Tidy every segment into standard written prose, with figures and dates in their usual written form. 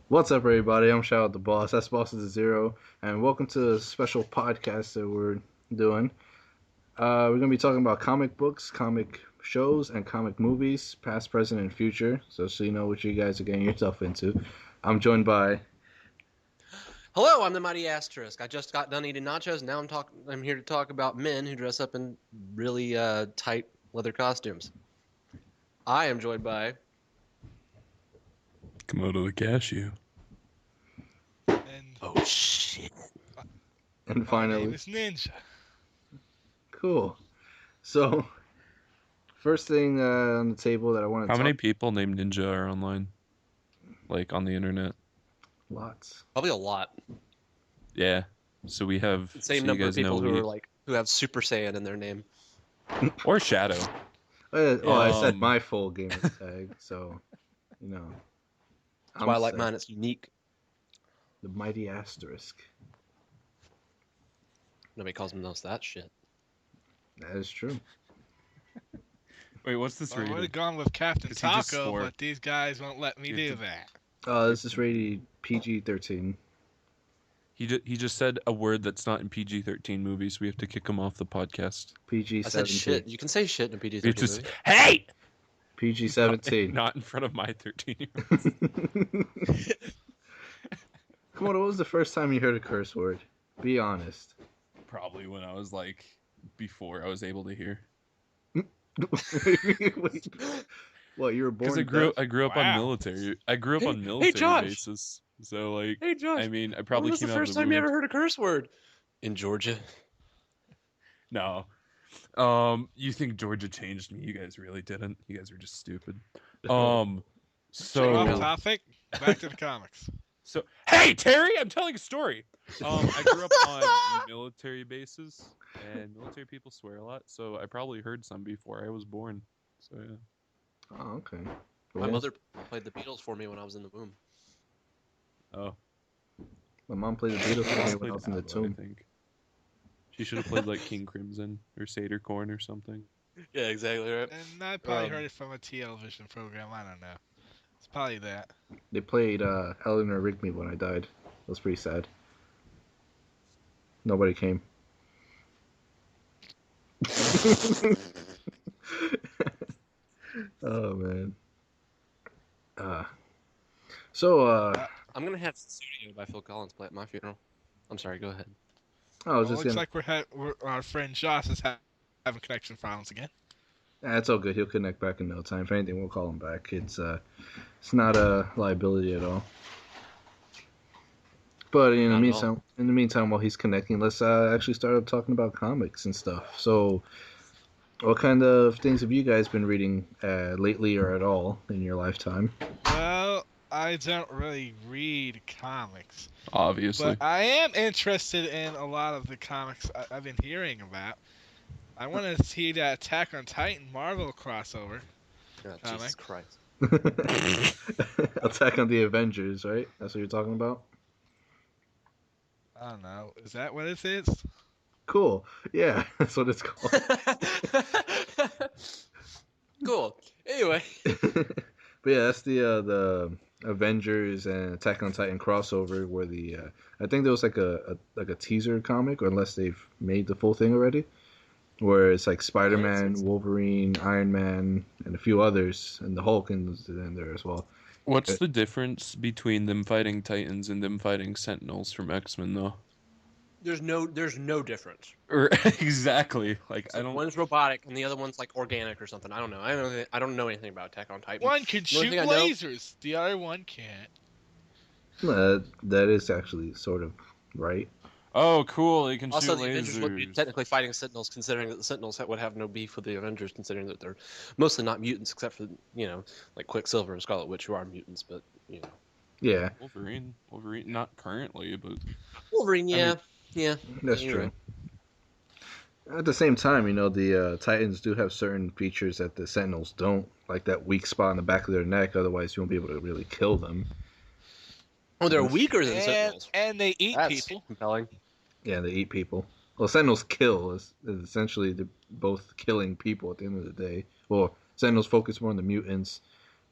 What's up, everybody? I'm Shout Out the Boss. That's Boss is a Zero, and welcome to a special podcast that we're doing. We're gonna be talking about comic books, comic shows, and comic movies, past, present, and future. So you know what you guys are getting yourself into. I'm joined by. Hello, I'm the Mighty Asterisk. I just got done eating nachos. Now I'm here to talk about men who dress up in really tight leather costumes. I am joined by. Komodo the cashew. And Oh shit! And my finally, name is Ninja. cool. So, first thing on the table that I want to How talk. many people named Ninja are online? Like on the internet? Lots. Probably a lot. Yeah. So we have The same so number you of guys people know who have Super Saiyan in their name. or Shadow. I said Um, my full gamer tag, so you know. That's why I like mine. It's unique. The Mighty Asterisk. Nobody calls me that shit. That is true. Wait, what's this I would rated? have gone with Captain 'Cause he just Taco, swore. but these guys won't let me You do have to- that. This is rated PG-13. He just said a word that's not in PG-13 movies. We have to kick him off the podcast. PG-17. I said shit. You can say shit in a We PG-13 just movie. hey. PG-17. Not in front of my 13-year-old. Come on, what was the first time you heard a curse word? Be honest. Probably when I was like before I was able to hear. Wait, what, you were born Because I deaf? grew up on Wow. military. I grew up on military Josh! bases. So like, Hey Josh, I mean, I when probably was the came out of first the time you womb. ever heard a curse word? In Georgia. No. You think Georgia changed me? You guys really didn't. You guys were just stupid. Off So topic, back to the comics. hey Terry, I'm telling a story. I grew up on military bases, and military people swear a lot. So I probably heard some before I was born. So yeah. Oh, okay. My Well, mother played the Beatles for me when I was in the womb. Oh, my mom played the Beatles for me when I was in the ABBA, tomb. I think she should have played like King Crimson or Seder Corn or something. Yeah, exactly right. And I probably Um, heard it from a television program. I don't know. It's probably that. They played Eleanor Rigby when I died. It was pretty sad. Nobody came. Oh, man. I'm gonna have "Studio" by Phil Collins play at my funeral. I'm sorry. Go ahead. I was Well, just looks gonna. like our friend Josh is having connection problems again. It's all good. He'll connect back in no time. If anything, we'll call him back. It's not a liability at all. But in the Not at all. meantime, while he's connecting, let's actually start talking about comics and stuff. So, what kind of things have you guys been reading lately or at all in your lifetime? Well, I don't really read comics, Obviously. but I am interested in a lot of the comics I've been hearing about. I want to see that Attack on Titan Marvel crossover. Oh, Comic. Jesus Christ. Attack on the Avengers, right? That's what you're talking about? I don't know. Is that what it is? Cool. Yeah, that's what it's called. Cool. Anyway. But yeah, that's the Avengers and Attack on Titan crossover where I think there was like a teaser comic, or unless they've made the full thing already, where it's like Spider-Man, Wolverine, Iron Man, and a few others, and the Hulk is in there as well. What's the difference between them fighting Titans and them fighting Sentinels from X-Men, though? There's no difference. Or exactly, like I don't. One's robotic and the other one's like organic or something. I don't know. I don't know anything about Attack on Titan. One can The only shoot thing I know- lasers. The other one can't. That is actually sort of right. Oh, cool! They can Also, shoot the Avengers would be lasers. technically fighting Sentinels, considering that the Sentinels would have no beef with the Avengers, considering that they're mostly not mutants, except for like Quicksilver and Scarlet Witch, who are mutants. But Yeah, Wolverine, not currently, but Wolverine, yeah, that's Anyway. true. At the same time, the Titans do have certain features that the Sentinels don't, like that weak spot on the back of their neck. Otherwise, you won't be able to really kill them. Oh, they're weaker than And, Sentinels. and they eat That's people. compelling. Yeah, they eat people. Well, Sentinels kill. Is essentially they're both killing people at the end of the day. Well, Sentinels focus more on the mutants,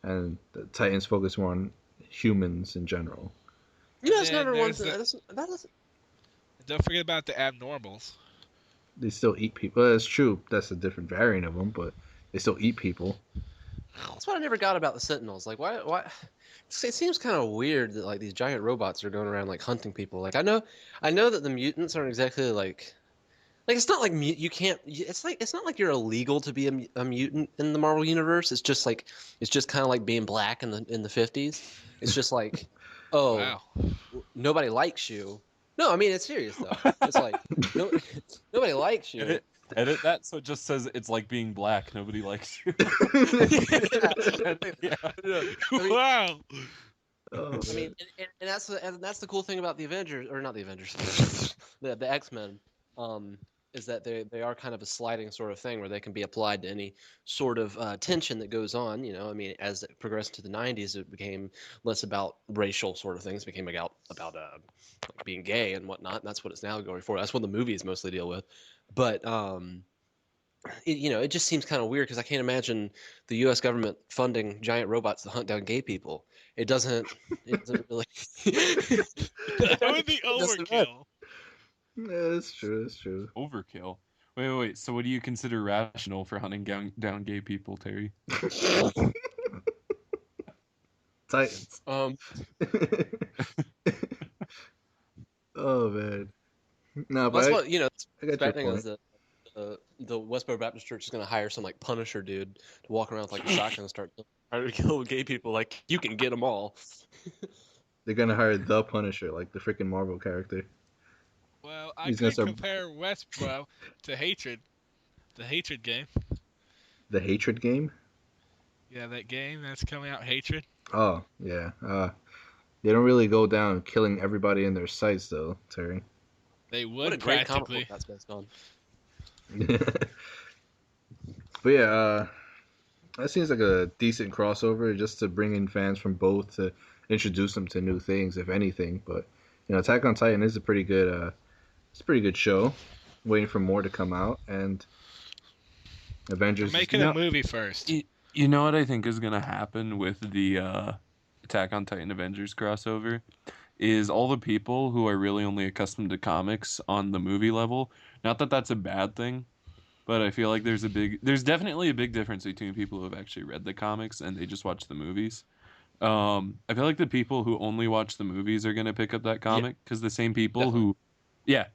and the Titans focus more on humans in general. You know, And it's then never one there's thing. the- That doesn't. Don't forget about the abnormals. They still eat people. Well, that's true. That's a different variant of them, but they still eat people. That's what I never got about the Sentinels. Like, why? It seems kind of weird that like these giant robots are going around like hunting people. Like, I know that the mutants aren't exactly like it's not like you can't. It's not like you're illegal to be a mutant in the Marvel universe. It's just kind of like being black in the 50s. It's just like, oh, Wow. nobody likes you. No, I mean it's serious though. It's like no, nobody likes you. Edit, edit that so it just says it's like being black. Nobody likes you. Yeah. Yeah. I mean, Wow. Oh, I mean, man. and that's the cool thing about the Avengers, or not the Avengers, the X-Men, is that they are kind of a sliding sort of thing where they can be applied to any sort of tension that goes on. You know, I mean, as it progressed to the '90s, it became less about racial sort of things, it became about like being gay and whatnot. And that's what it's now going for. That's what the movies mostly deal with, but you know, it just seems kind of weird because I can't imagine the U.S. government funding giant robots to hunt down gay people. It doesn't. It doesn't really. That would be It doesn't matter. overkill. Yeah, that's true. That's true. Overkill. Wait. So, what do you consider rational for hunting down gay people, Terry? Titans. Oh man. No, Well, that's but what you know. I The got your bad thing is point. that the Westboro Baptist Church is going to hire some like Punisher dude to walk around with like a shotgun and start trying to kill gay people. Like you can get them all. They're gonna hire the Punisher, like the freaking Marvel character. Well, I He's gonna could start compare Westboro to Hatred. The Hatred game. the Hatred game. Yeah, that game that's coming out, Hatred. Oh yeah. They don't really go down killing everybody in their sights though, Terry. They What a would great comic book practically. that's based on. But yeah, that seems like a decent crossover just to bring in fans from both to introduce them to new things, if anything. But you know, Attack on Titan is a pretty good, it's a pretty good show. Waiting for more to come out, and They're Avengers. making a movie first. You know what I think is gonna happen with the Attack on Titan Avengers crossover is all the people who are really only accustomed to comics on the movie level. Not that that's a bad thing, but I feel like there's definitely a big difference between people who have actually read the comics and they just watch the movies. I feel like the people who only watch the movies are gonna pick up that comic because the same people Definitely.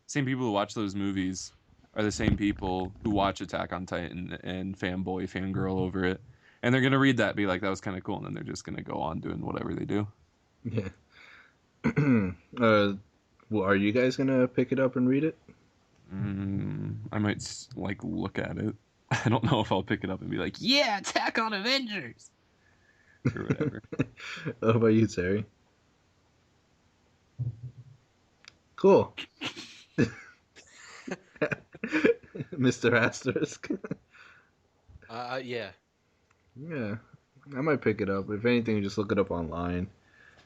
same people who watch those movies are the same people who watch Attack on Titan and fanboy, fangirl over it, and they're gonna read that, be like, that was kind of cool, and then they're just gonna go on doing whatever they do. Yeah. Well, are you guys gonna pick it up and read it? I might like look at it. I don't know if I'll pick it up and be like, yeah, Attack on Avengers or whatever. What about you, Terry? Cool. Mr. Asterisk. Yeah. Yeah, I might pick it up. If anything, just look it up online.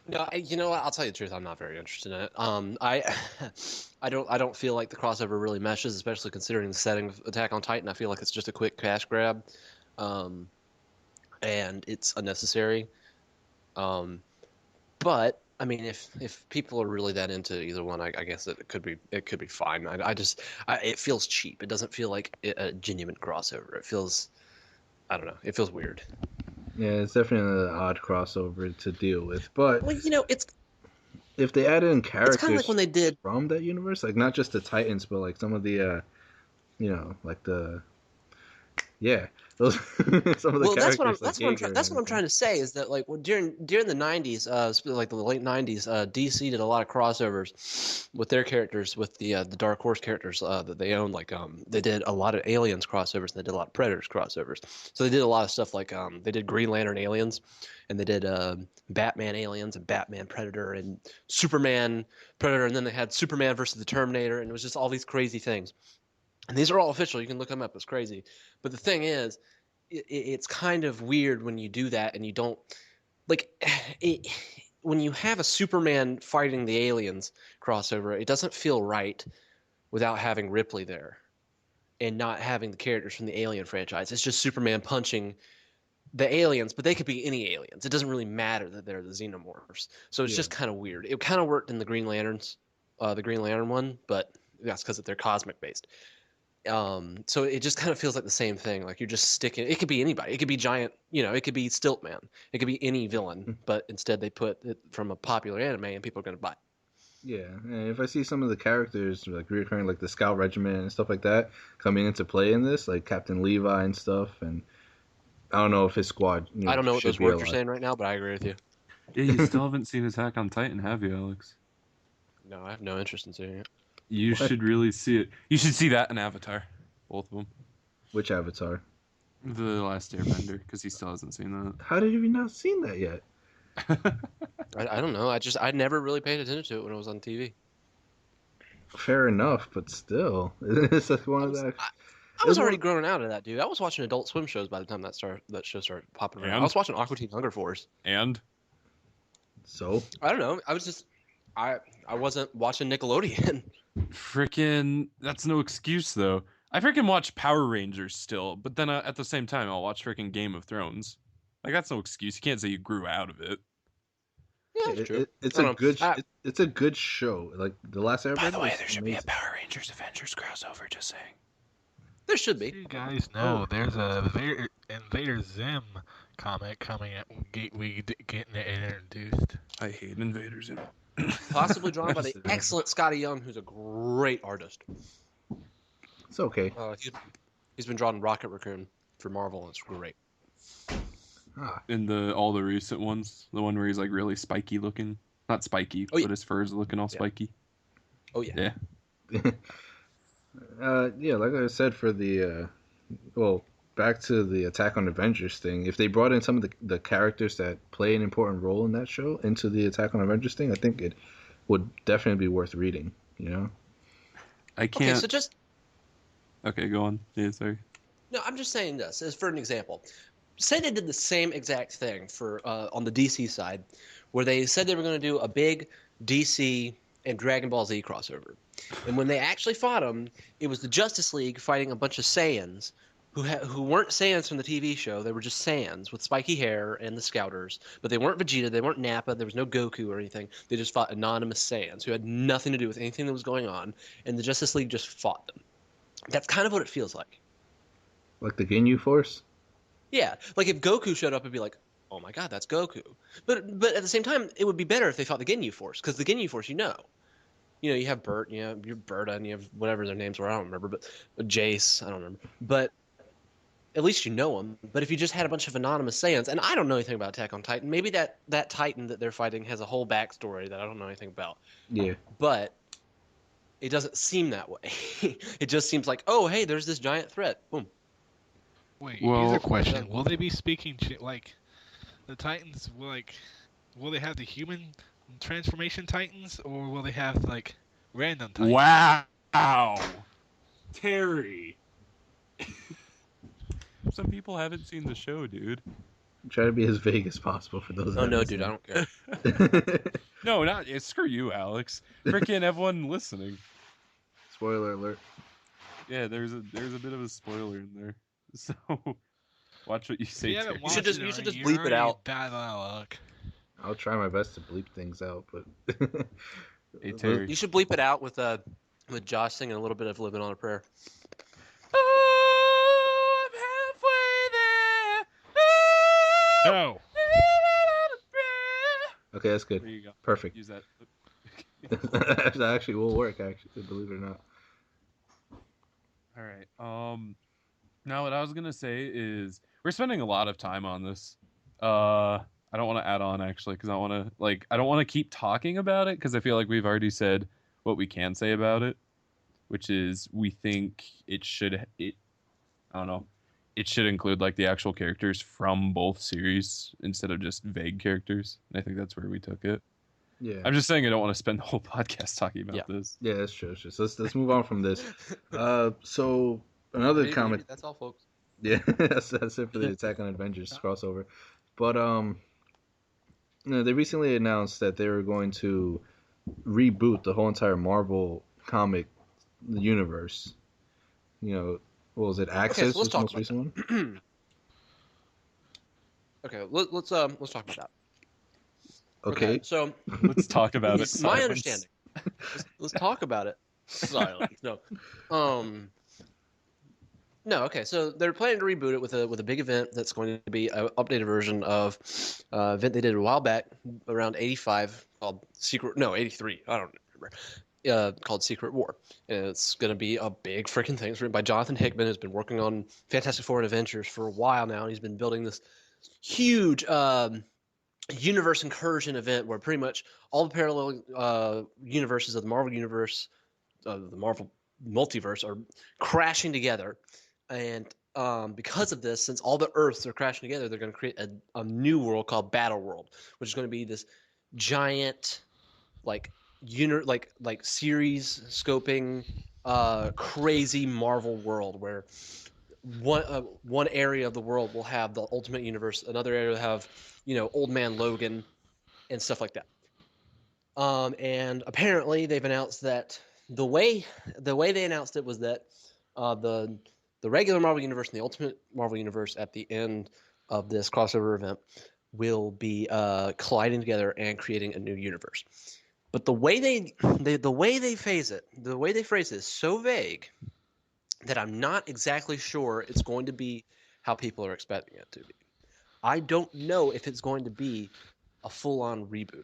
No, you know what? I'll tell you the truth. I'm not very interested in it. I don't feel like the crossover really meshes, especially considering the setting of Attack on Titan. I feel like it's just a quick cash grab, and it's unnecessary. But I mean, if people are really that into either one, I guess it could be fine. It feels cheap. It doesn't feel like a genuine crossover. It feels, I don't know. It feels weird. Yeah, it's definitely an odd crossover to deal with. But Well, you know, it's if they added in kind of like characters when they did. from that universe, like not just the Titans, but like some of the, like the, yeah, those some of the Well, characters like that's what I'm Jaeger that's and what I'm trying to say is that like during the '90s, like the late '90s, DC did a lot of crossovers with their characters, with the Dark Horse characters that they owned. Like they did a lot of Aliens crossovers, and they did a lot of Predators crossovers. So they did a lot of stuff like they did Green Lantern Aliens, and they did Batman Aliens and Batman Predator and Superman Predator, and then they had Superman versus the Terminator, and it was just all these crazy things. And these are all official. You can look them up. It's crazy. But the thing is, it's kind of weird when you do that and you don't like when you have a Superman fighting the aliens crossover. It doesn't feel right without having Ripley there and not having the characters from the Alien franchise. It's just Superman punching the aliens, but they could be any aliens. It doesn't really matter that they're the xenomorphs. So it's Yeah. just kind of weird. It kind of worked in the Green Lanterns, the Green Lantern one, but that's because they're cosmic based. So it just kind of feels like the same thing. Like you're just sticking. It could be anybody. It could be giant. It could be Stiltman. It could be any villain. But instead, they put it from a popular anime, and people are going to buy it. Yeah, and if I see some of the characters like reoccurring, like the Scout Regiment and stuff like that, coming into play in this, like Captain Levi and stuff, and I don't know if his squad, I don't know what should those be words you're alive. saying right now, but I agree with you. Yeah, you still haven't seen Attack on Titan, have you, Alex? No, I have no interest in seeing it. You What? should really see it. You should see that and Avatar, both of them. Which Avatar? The Last Airbender, because he still hasn't seen How did you not seen that yet? that. I don't know. I never really paid attention to it when it was on TV. Fair enough, but still, it's like one of the. I was It's already one- growing out of that, dude. I was watching Adult Swim shows by the time that show started popping around. I And? was watching Aqua Teen Hunger Force. And So I don't know. I wasn't watching Nickelodeon. frickin' that's no excuse though. I freaking watch Power Rangers still, but then at the same time I'll watch freaking Game of Thrones. Like that's no excuse. You can't say you grew out of it. Yeah, that's true. it's I a don't know. good it's a good show. Like the last Airbender. By the way, is there should be a amazing. Power Rangers Avengers crossover. Just saying. There should be. You guys know there's a Invader Zim comic coming out. We getting it introduced. I hate Invaders. Possibly drawn by the excellent Scotty Young, who's a great artist. It's okay. He's been drawing Rocket Raccoon for Marvel, and it's great. Ah, In all the recent ones, the one where he's like really spiky looking, not spiky, Oh, yeah. but his fur's looking all Yeah. spiky. Oh yeah. Yeah. yeah, like I said for the back to the Attack on Avengers thing. If they brought in some of the characters that play an important role in that show into the Attack on Avengers thing, I think it would definitely be worth reading. I can't. Okay, so just Okay, go on. Yeah, sorry. no, I'm just saying this as for an example. Say they did the same exact thing for on the DC side, where they said they were going to do a big DC and Dragon Ball Z crossover, and when they actually fought them, it was the Justice League fighting a bunch of Saiyans who weren't Saiyans from the TV show. They were just Saiyans with spiky hair and the Scouters, but they weren't Vegeta, they weren't Nappa, there was no Goku or anything. They just fought anonymous Saiyans who had nothing to do with anything that was going on, and the Justice League just fought them. That's kind of what it feels like. Like the Ginyu Force. Yeah, like if Goku showed up, it'd be like, oh my god, that's Goku. But at the same time, it would be better if they fought the Ginyu Force, because the Ginyu Force, you have Bert, you have your Berta, and you have whatever their names were, I don't remember, but Jace, I don't remember. But at least you know them. But if you just had a bunch of anonymous Saiyans, and I don't know anything about Attack on Titan, maybe that Titan that they're fighting has a whole backstory that I don't know anything about. Yeah. But it doesn't seem that way. It just seems like, oh, hey, there's this giant threat. Boom. Wait, Well- here's a question: will they be speaking like the Titans? Will they have the human transformation Titans, or will they have like random Titans? Wow, Terry. Some people haven't seen the show, dude. Try to be as vague as possible for those. Oh that no, listen. dude, I don't care. No, not screw you, Alex. Freaking everyone listening. Spoiler alert. Yeah, there's a bit of a spoiler in there, so watch what you If say. you haven't Terry. watched should just- it you should already, just bleep it you're already out. bad out of luck. I'll try my best to bleep things out, but Hey, Terry. You should bleep it out with Josh singing a little bit of "Living on a Prayer." Oh, I'm halfway there. No. okay, that's good. There you go. Perfect. Use that. That actually will work. Actually, believe it or not. All right. Now what I was gonna say is we're spending a lot of time on this. I don't want to add on actually because I don't want to keep talking about it because I feel like we've already said what we can say about it, which is we think it should include like the actual characters from both series instead of just vague characters. And I think that's where we took it. Yeah. I'm just saying I don't want to spend the whole podcast talking about Yeah. this. Yeah, that's true. That's true. So let's move on from this. So another Maybe comic. that's all, folks. Yeah, that's it for the Attack on Avengers crossover. But they recently announced that they were going to reboot the whole entire Marvel comic universe. What was it? Access so let's was the talk most about recent one. Okay, let's talk about that. Okay. So Let's talk about it. it's my Silence. understanding. Let's talk about it. Silence. No. No. Okay. So they're planning to reboot it with a big event that's going to be an updated version of event they did a while back around 85 called Secret. No, 83. I don't remember. Called Secret War. And it's going to be a big freaking thing. It's written by Jonathan Hickman, who's been working on Fantastic Four and Adventures for a while now. And he's been building this huge universe incursion event where pretty much all the parallel universes of the Marvel universe, the Marvel multiverse, are crashing together. And because of this, since all the Earths are crashing together, they're going to create a new world called Battle World, which is going to be this giant, like series scoping, crazy Marvel world where one area of the world will have the Ultimate Universe, another area will have Old Man Logan and stuff like that. And apparently they've announced that the way they announced it was that the regular Marvel Universe and the Ultimate Marvel Universe at the end of this crossover event will be colliding together and creating a new universe. But the way they phrase it is so vague that I'm not exactly sure it's going to be how people are expecting it to be. I don't know if it's going to be a full-on reboot.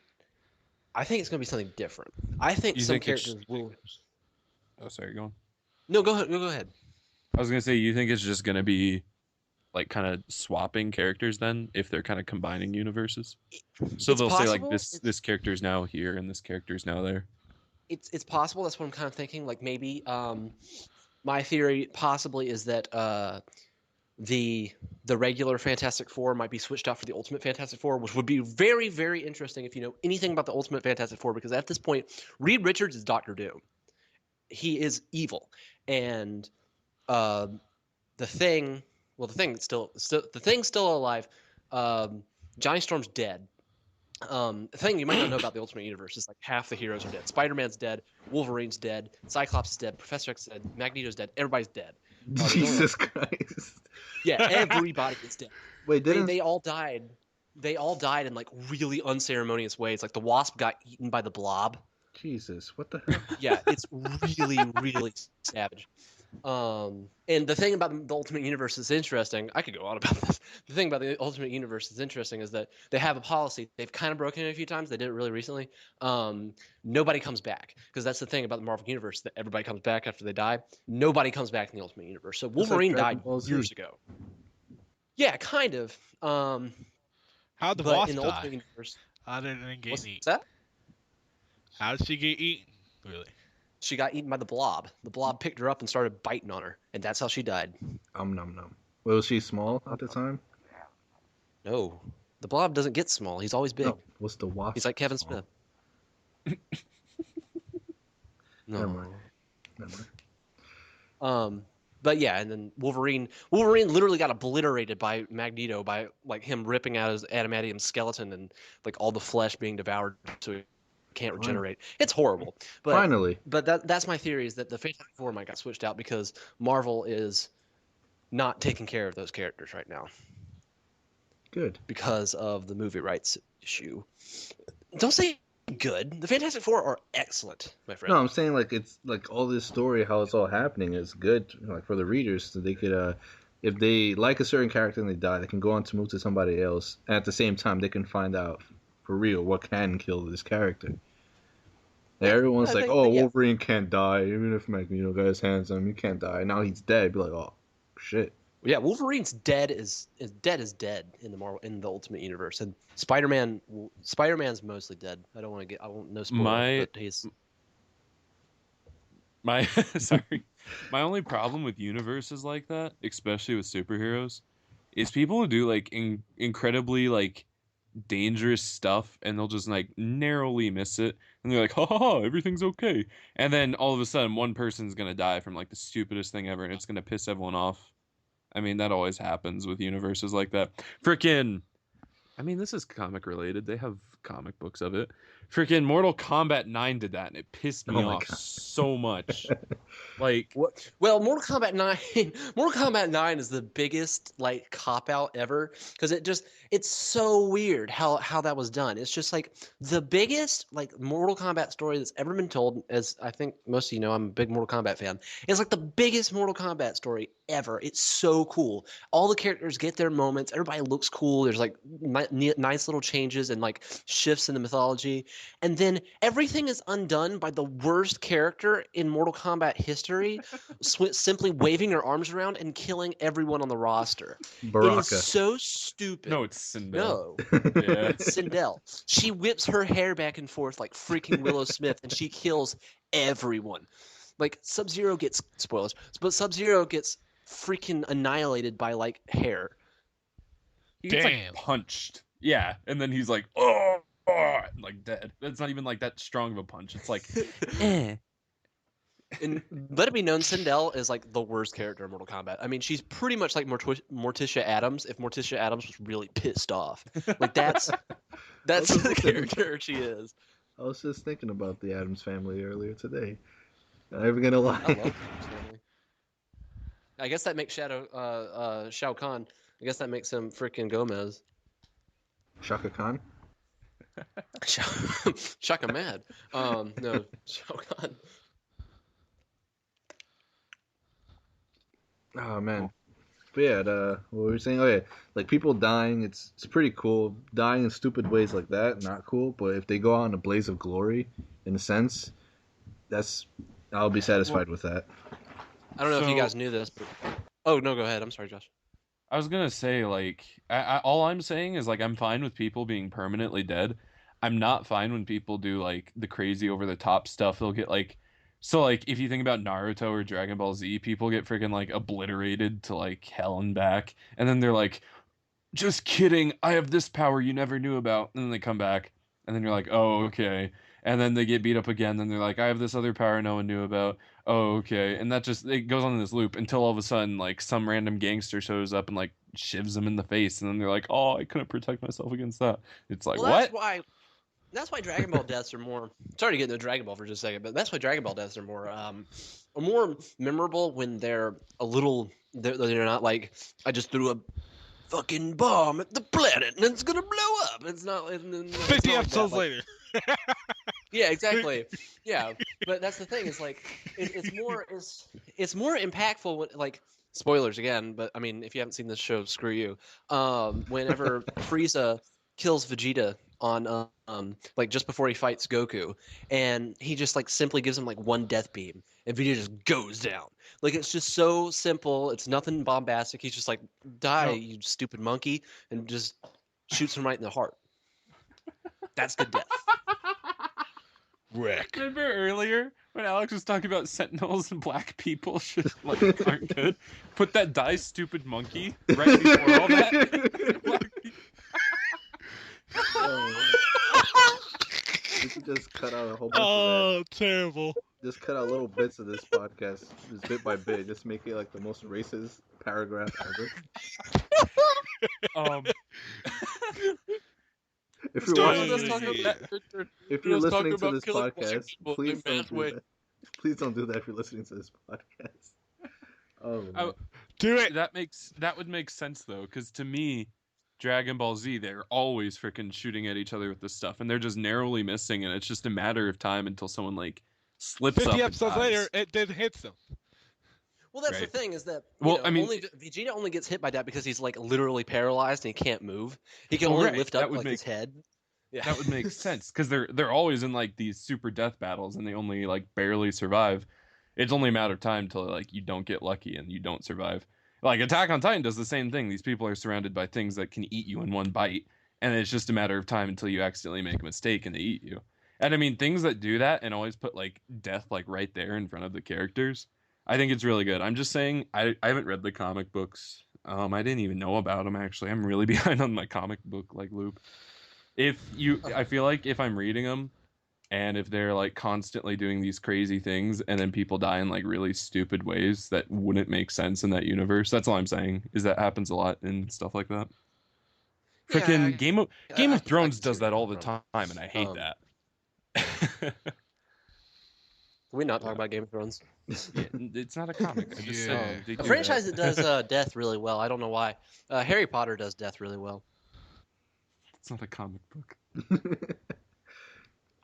I think it's going to be something different. I think You some think it's- characters will. Oh, sorry, go on. No, go ahead. Go ahead. I was gonna say, you think it's just gonna be like kind of swapping characters then, if they're kind of combining universes? So It's they'll say like possible. this character's now here and this character's now there. It's possible. That's what I'm kind of thinking. Like maybe my theory possibly is that the regular Fantastic Four might be switched out for the Ultimate Fantastic Four, which would be very, very interesting if you know anything about the Ultimate Fantastic Four, because at this point, Reed Richards is Doctor Doom. He is evil, and the Thing. Well, the Thing's still alive. Johnny Storm's dead. The thing you might not know about the Ultimate Universe is like half the heroes are dead. Spider-Man's dead. Wolverine's dead. Cyclops is dead. Professor X is dead. Magneto's dead. Everybody's dead. Jesus Christ. Yeah, everybody is dead. Wait, didn't They all died. They all died in like really unceremonious ways. Like the Wasp got eaten by the Blob. Jesus, what the hell? Yeah, it's really, really savage. And the thing about the Ultimate Universe is interesting. I could go on about this. The thing about the Ultimate Universe is interesting is that they have a policy. They've kind of broken it a few times. They did it really recently. Nobody comes back, because that's the thing about the Marvel Universe, that everybody comes back after they die. Nobody comes back in the Ultimate Universe. So like Wolverine Dragon died Ball Z. years ago. Yeah, kind of. How'd the But Wasp in the die? Ultimate Universe, Other than getting what's eaten. that? How did she get eaten? Really? She got eaten by the Blob. The Blob picked her up and started biting on her, and that's how she died. Nom nom. Was she small at the time? No, the Blob doesn't get small. He's always big. No. Was the Wasp? He's like Kevin small? Smith. No. Never mind. Never mind. But yeah, and then Wolverine literally got obliterated by Magneto by like him ripping out his adamantium skeleton and like all the flesh being devoured so he can't regenerate. It's horrible. But Finally. But that's my theory, is that the Fantastic Four might got switched out because Marvel is not taking care of those characters right now Good. because of the movie rights issue. Don't say good. The Fantastic Four are excellent, my friend. No, I'm saying like it's like all this story, how it's all happening is good, like for the readers, so they could, if they like a certain character and they die, they can go on to move to somebody else, and at the same time they can find out for real what can kill this character. Yeah, Everyone's I like, think oh, that, yeah. Wolverine can't die, even if Magneto got his hands on him, he can't die. Now he's dead. Be like, oh, shit. Yeah, Wolverine's dead is dead in the Ultimate Universe, and Spider-Man's mostly dead. I won't no spoiler, but he's My sorry. My only problem with universes like that, especially with superheroes, is people who do like incredibly like dangerous stuff and they'll just like narrowly miss it and they're like, ha ha ha, everything's okay. And then all of a sudden one person's gonna die from like the stupidest thing ever and it's gonna piss everyone off. I mean, that always happens with universes like that. Frickin', I mean, this is comic related. They have comic books of it. Freaking Mortal Kombat 9 did that, and it pissed me Oh my off God. so much. Like, What? Well, Mortal Kombat 9 Mortal Kombat 9 is the biggest like cop out ever because it's so weird how that was done. It's just like the biggest like Mortal Kombat story that's ever been told. As I think most of you know, I'm a big Mortal Kombat fan. It's like the biggest Mortal Kombat story ever. It's so cool. All the characters get their moments. Everybody looks cool. There's like nice little changes and like shifts in the mythology. And then everything is undone by the worst character in Mortal Kombat history, simply waving her arms around and killing everyone on the roster. It is Baraka. so stupid. no, it's Sindel. No, Yeah. it's Sindel. She whips her hair back and forth like freaking Willow Smith, and she kills everyone. Like Sub-Zero gets spoilers, but Sub-Zero gets freaking annihilated by like hair. He gets Damn. like punched. Yeah, and then he's like, oh, like dead. That's not even like that strong of a punch. It's like, eh. And let it be known, Sindel is like the worst character in Mortal Kombat. I mean, she's pretty much like Morticia Adams if Morticia Adams was really pissed off. Like that's the character she is. I was just thinking about the Addams family earlier today. Not even gonna lie. I love Adams family. I guess that makes Shao Kahn. I guess that makes him freaking Gomez. Shaka Khan. Shaka Mad. No, Shao Kahn. Oh man. But yeah, what were we saying? Oh yeah, like people dying, it's pretty cool. Dying in stupid ways like that, not cool. But if they go out in a blaze of glory, in a sense, I'll be satisfied with that. I don't know if you So- guys knew this, but oh no, go ahead. I'm sorry, Josh. I was gonna say, like, all I'm saying is, like, I'm fine with people being permanently dead. I'm not fine when people do, like, the crazy over-the-top stuff. They'll get, like... So, like, if you think about Naruto or Dragon Ball Z, people get freaking, like, obliterated to, like, hell and back. And then they're like, just kidding, I have this power you never knew about. And then they come back. And then you're like, oh, okay. And then they get beat up again. Then they're like, I have this other power no one knew about. Oh, okay. And that just, it goes on in this loop until all of a sudden, like, some random gangster shows up and, like, shivs them in the face. And then they're like, oh, I couldn't protect myself against that. It's like, Well, what? That's why Dragon Ball deaths are more. Sorry to get into Dragon Ball for just a second, but that's why Dragon Ball deaths are more memorable when they're a little. They're not like I just threw a fucking bomb at the planet and it's gonna blow up. It's not. It's 50 not like episodes that. Like, later. yeah, exactly. Yeah, but that's the thing. It's like it's more impactful when like spoilers again. But I mean, if you haven't seen this show, screw you. Whenever Frieza kills Vegeta on like just before he fights Goku, and he just like simply gives him like one death beam, and Vegeta just goes down. Like it's just so simple. It's nothing bombastic. He's just like, die, No. you stupid monkey, and just shoots him right in the heart. That's good death. Wreck. Remember earlier when Alex was talking about sentinels and black people should like aren't good? Put that die stupid monkey right before all that. Black people. We could just cut out a whole bunch of Oh, terrible. that. Just cut out little bits of this podcast, just bit by bit. Just make it like the most racist paragraph ever. If you're Story watching, of this if you're Let's talk listening to about this killing black podcast, people please in don't mass do way. that. Please don't do that if you're listening to this podcast. Oh, no. Do it. That would make sense though, because to me, Dragon Ball Z, they're always freaking shooting at each other with this stuff, and they're just narrowly missing, and it's just a matter of time until someone like slips 50 up. and episodes dies. later, it then hits them. Well, that's Right. the thing is that Well, I mean- Vegeta only gets hit by that because he's like literally paralyzed and he can't move. He can Oh, only right. lift That up would like make- his head. Yeah, That would make sense because they're always in like these super death battles, and they only like barely survive. It's only a matter of time till like you don't get lucky and you don't survive. Like Attack on Titan does the same thing. These people are surrounded by things that can eat you in one bite, and it's just a matter of time until you accidentally make a mistake and they eat you. And I mean, things that do that and always put like death like right there in front of the characters, I think it's really good. I'm just saying, I haven't read the comic books. I didn't even know about them actually. I'm really behind on my comic book like loop. I feel like if I'm reading them, and if they're like constantly doing these crazy things, and then people die in like really stupid ways that wouldn't make sense in that universe, that's all I'm saying. Is that happens a lot in stuff like that. Freaking Game of I Thrones can see does where that you're all the coming time, and I hate Um, that. Can we not talk Yeah. about Game of Thrones? Yeah, it's not a comic. I just Yeah. said they A do franchise that. that does death really well. I don't know why. Harry Potter does death really well. It's not a comic book.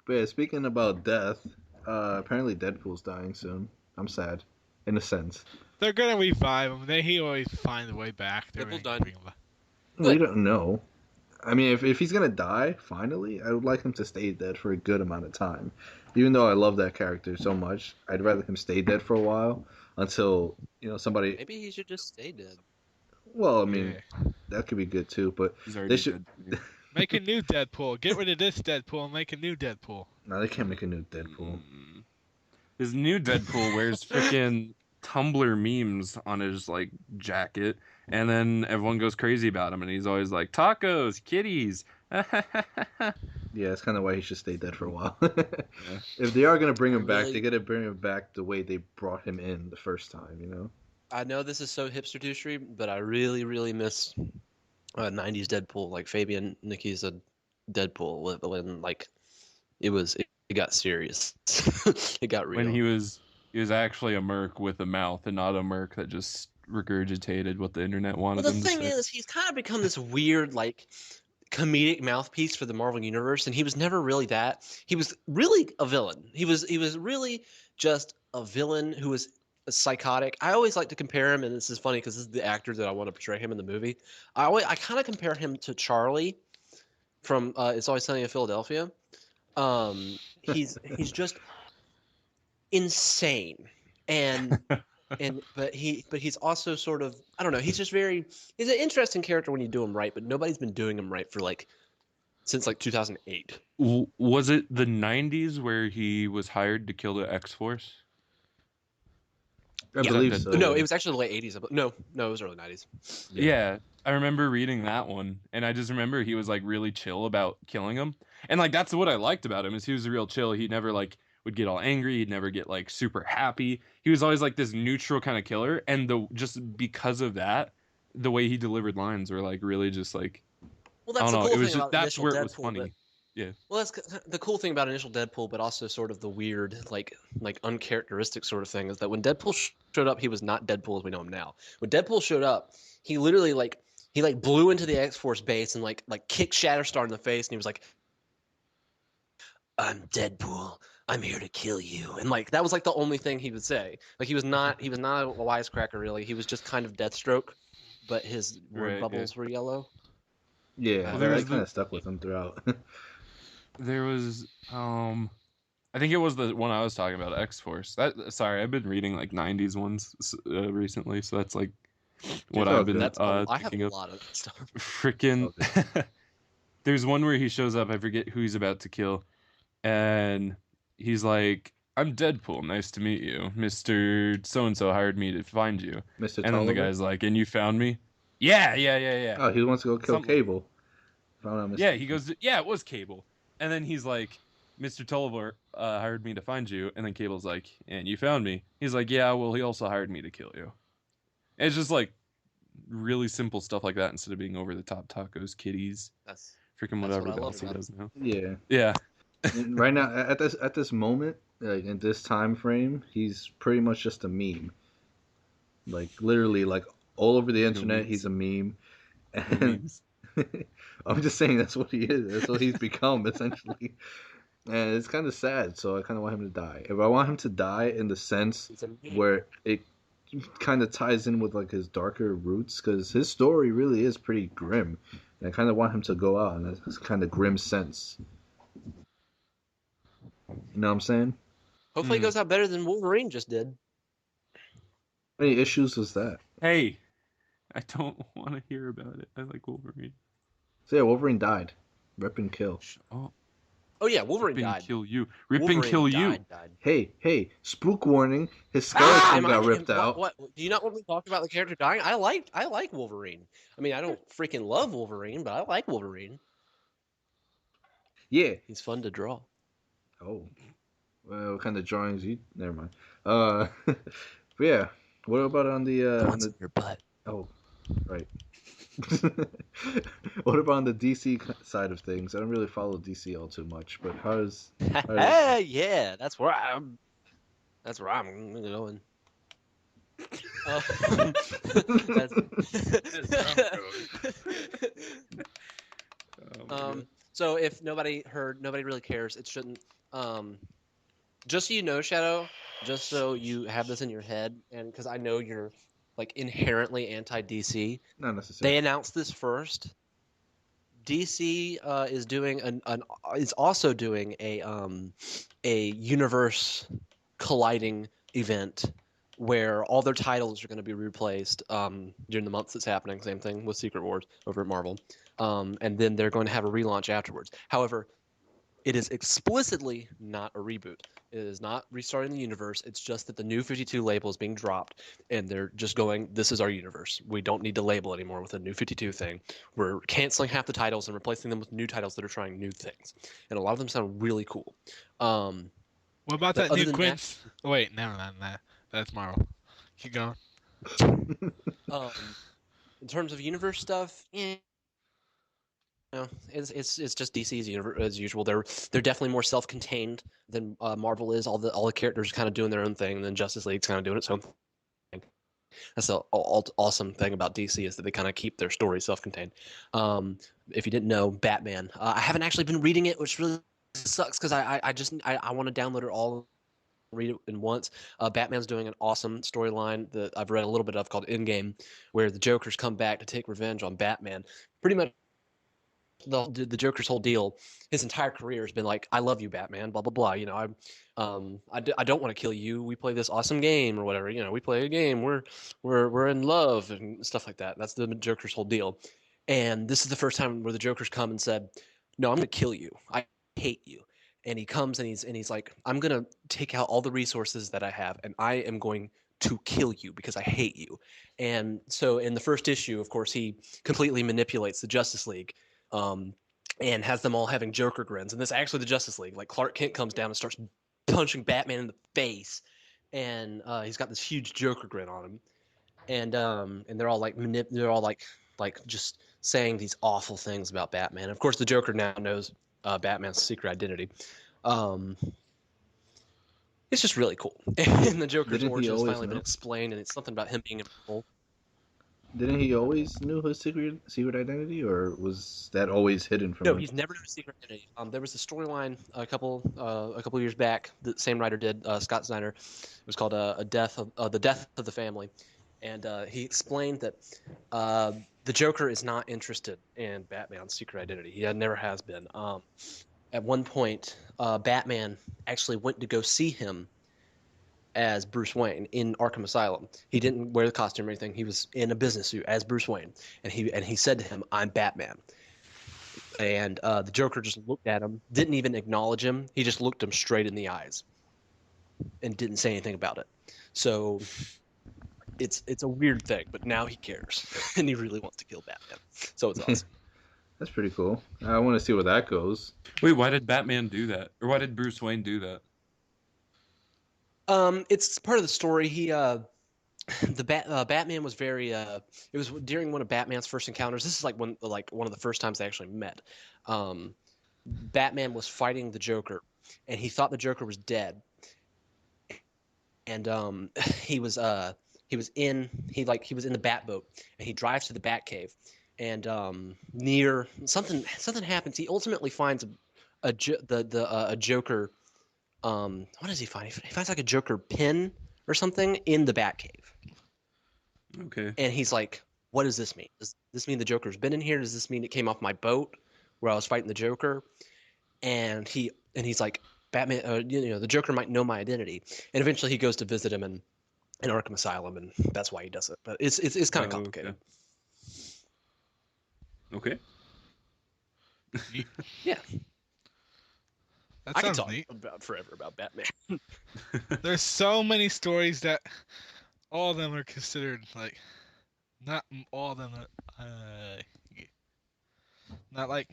But yeah, speaking about death, apparently Deadpool's dying soon. I'm sad, in a sense. They're gonna revive him. He always finds a way back. They're Deadpool's gonna done. bring him back. We don't know. I mean, if he's gonna die, finally, I would like him to stay dead for a good amount of time. Even though I love that character so much, I'd rather him stay dead for a while until somebody. Maybe he should just stay dead. Well, I mean, Yeah. that could be good too, but He's they already should. dead to me. Make a new Deadpool. Get rid of this Deadpool and make a new Deadpool. No, they can't make a new Deadpool. His new Deadpool wears freaking Tumblr memes on his like jacket, and then everyone goes crazy about him, and he's always like tacos, kitties. Yeah, that's kind of why he should stay dead for a while. If they are gonna bring him back, they gotta bring him back the way they brought him in the first time. I know this is so hipster douchery, but I really, really miss 90s Deadpool, like Fabian Nikki's Deadpool when like it got serious. It got real. When he was actually a merc with a mouth, and not a merc that just regurgitated what the internet wanted Well, the him to thing say. is, he's kind of become this weird, like, comedic mouthpiece for the Marvel Universe, and he was never really that. He was really a villain. He was really just a villain who was psychotic. I always like to compare him, and this is funny because this is the actor that I want to portray him in the movie. I kind of compare him to Charlie from It's Always Sunny in Philadelphia. He's just insane, and but he's also sort of, I don't know, he's an interesting character when you do him right, but nobody's been doing him right for like since like 2008. Was it the 90s where he was hired to kill the X-Force? I Yeah. believe That so. No, yeah. it was actually the late 80s. No, it was early 90s. Yeah, I remember reading that one, and I just remember he was like really chill about killing him, and like that's what I liked about him is he was real chill. He never like would get all angry. He'd never get like super happy. He was always like this neutral kind of killer, and just because of that, the way he delivered lines were like really just like Well, I that's don't the know. cool It was thing just about that's initial where it was Deadpool. funny. Well, that's the cool thing about initial Deadpool, but also sort of the weird, like uncharacteristic sort of thing is that when Deadpool showed up, he was not Deadpool as we know him now. When Deadpool showed up, he literally he blew into the X-Force base and like kicked Shatterstar in the face, and he was like, "I'm Deadpool. I'm here to kill you." And like that was like the only thing he would say. Like he was not a wisecracker really. He was just kind of Deathstroke, but his word Right, bubbles were yellow. Yeah, Well, there was that kind of stuck with him throughout. there was I think it was the one I was talking about, X-Force. Sorry, I've been reading like 90s ones recently, so that's like what It's all I've been good. I have thinking a of. lot of stuff. Freaking there's one where he shows up, I forget who he's about to kill, and he's like, "I'm Deadpool, nice to meet you. Mr. So-and-so hired me to find you." Mr. And then the Tolliver. guy's like, "And you found me?" Yeah. Oh, he wants to go kill Something- Cable. If I'm not Yeah, mistaken. he goes, "Yeah, it was Cable." And then he's like, "Mr. Tolliver hired me to find you." And then Cable's like, "And you found me." He's like, "Yeah, well, he also hired me to kill you." And it's just like really simple stuff like that instead of being over the top tacos, kitties, That's freaking That's whatever what I love else he about does now. Yeah. Yeah. And right now, at this moment, like in this time frame, he's pretty much just a meme. Like literally, like all over the internet, memes. he's a meme. No And memes. I'm just saying that's what he is. That's what he's become essentially. And it's kind of sad. So I kind of want him to die. If I want him to die in the sense it's a where it kind of ties in with like his darker roots, because his story really is pretty grim. And I kind of want him to go out in a kind of grim sense. You know what I'm saying? Hopefully, it goes out better than Wolverine just did. How many issues was that? Hey, I don't want to hear about it. I like Wolverine. So yeah, Wolverine died. Rip and kill. Oh, Oh yeah, Wolverine rip and died. kill you. Rip Wolverine and kill you. died. Hey, spook warning. His skeleton got ripped out. What? Do you not want me to talk about the character dying? I like Wolverine. I mean, I don't freaking love Wolverine, but I like Wolverine. Yeah. He's fun to draw. Oh. Well, what kind of drawings you? Never mind. But yeah. What about on the? The On ones the in your butt. oh, right. What about on the DC side of things? I don't really follow DC all too much, but how does Yeah, that's where I'm going. Uh, that's, Oh my God. so if nobody heard, nobody really cares. It shouldn't. Just so you know, Shadow, just so you have this in your head, and because I know you're like inherently anti DC, not necessarily? they announced this first. DC is doing an is also doing a universe colliding event where all their titles are going to be replaced during the months it's happening. Same thing with Secret Wars over at Marvel, and then they're going to have a relaunch afterwards. However, it is explicitly not a reboot. It is not restarting the universe. It's just that the new 52 label is being dropped, and they're just going, this is our universe. We don't need to label anymore with a new 52 thing. We're canceling half the titles and replacing them with new titles that are trying new things. And a lot of them sound really cool. What about But that other new than Quince? Oh, wait, never mind. Nah, that's Marvel. Keep going. In terms of universe stuff, it's just DC's universe as usual. They're definitely more self-contained than Marvel is. All the characters are kind of doing their own thing, and then Justice League's kind of doing its own thing. That's the awesome thing about DC is that they kind of keep their story self-contained. If you didn't know, Batman. I haven't actually been reading it, which really sucks because I want to download it all, read it in once. Batman's doing an awesome storyline that I've read a little bit of called Endgame, where the Joker's come back to take revenge on Batman. Pretty much the Joker's whole deal, his entire career has been like, "I love you, Batman." Blah blah blah. You know, I don't want to kill you. We play this awesome game or whatever. You know, we play a game. We're in love and stuff like that. That's the Joker's whole deal. And this is the first time where the Joker's come and said, "No, I'm gonna kill you. I hate you." And he comes and he's like, "I'm gonna take out all the resources that I have, and I am going to kill you because I hate you." And so in the first issue, of course, he completely manipulates the Justice League, um, and has them all having Joker grins. And this is actually the Justice League. Like Clark Kent comes down and starts punching Batman in the face, and he's got this huge Joker grin on him. And they're all like they're all like just saying these awful things about Batman. Of course, the Joker now knows Batman's secret identity. Um, it's just really cool. And the Joker's Didn't he origin has always finally been know? explained, and it's something about him being immortal. Didn't he always knew his secret identity, or was that always hidden from No, him? he's never known a secret identity. There was a storyline a couple years back that same writer did, Scott Snyder. It was called a death of the death of the family, and he explained that the Joker is not interested in Batman's secret identity. He never has been. At one point, Batman actually went to go see him as Bruce Wayne in Arkham Asylum. He didn't wear the costume or anything. He was in a business suit as Bruce Wayne, and he said to him, "I'm Batman." And the Joker just looked at him, didn't even acknowledge him. He just looked him straight in the eyes and didn't say anything about it. So it's a weird thing, but now he cares and he really wants to kill Batman. So it's awesome. That's pretty cool. I want to see where that goes. Wait, why did Batman do that? Or why did Bruce Wayne do that? It's part of the story. He Batman was very it was during one of Batman's first encounters. This is like one of the first times they actually met. Batman was fighting the Joker, and he thought the Joker was dead. And he was in he was in the Batboat, and he drives to the Batcave, and near something happens. He ultimately finds a Joker. What does he find? He finds like a Joker pin or something in the Batcave. Okay. And he's like, "What does this mean? Does this mean the Joker's been in here? Does this mean it came off my boat where I was fighting the Joker?" And he's like, "Batman, the Joker might know my identity." And eventually, he goes to visit him in Arkham Asylum, and that's why he does it. But it's kind of complicated. Okay. Yeah, That I could sounds talk neat. about forever about Batman. There's so many stories that all of them are considered like, not all of them. Not like,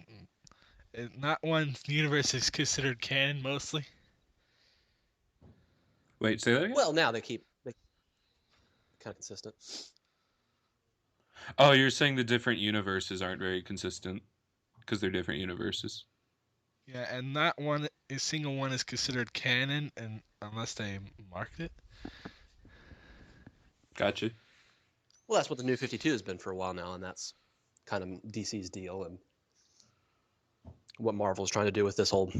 not one universe is considered canon mostly. Wait, say that again? Well, now they kind of consistent. Oh, you're saying the different universes aren't very consistent because they're different universes. Yeah, and not one a single one is considered canon, and unless they market it. Gotcha. Well, that's what the New 52 has been for a while now, and that's kind of DC's deal and what Marvel's trying to do with this whole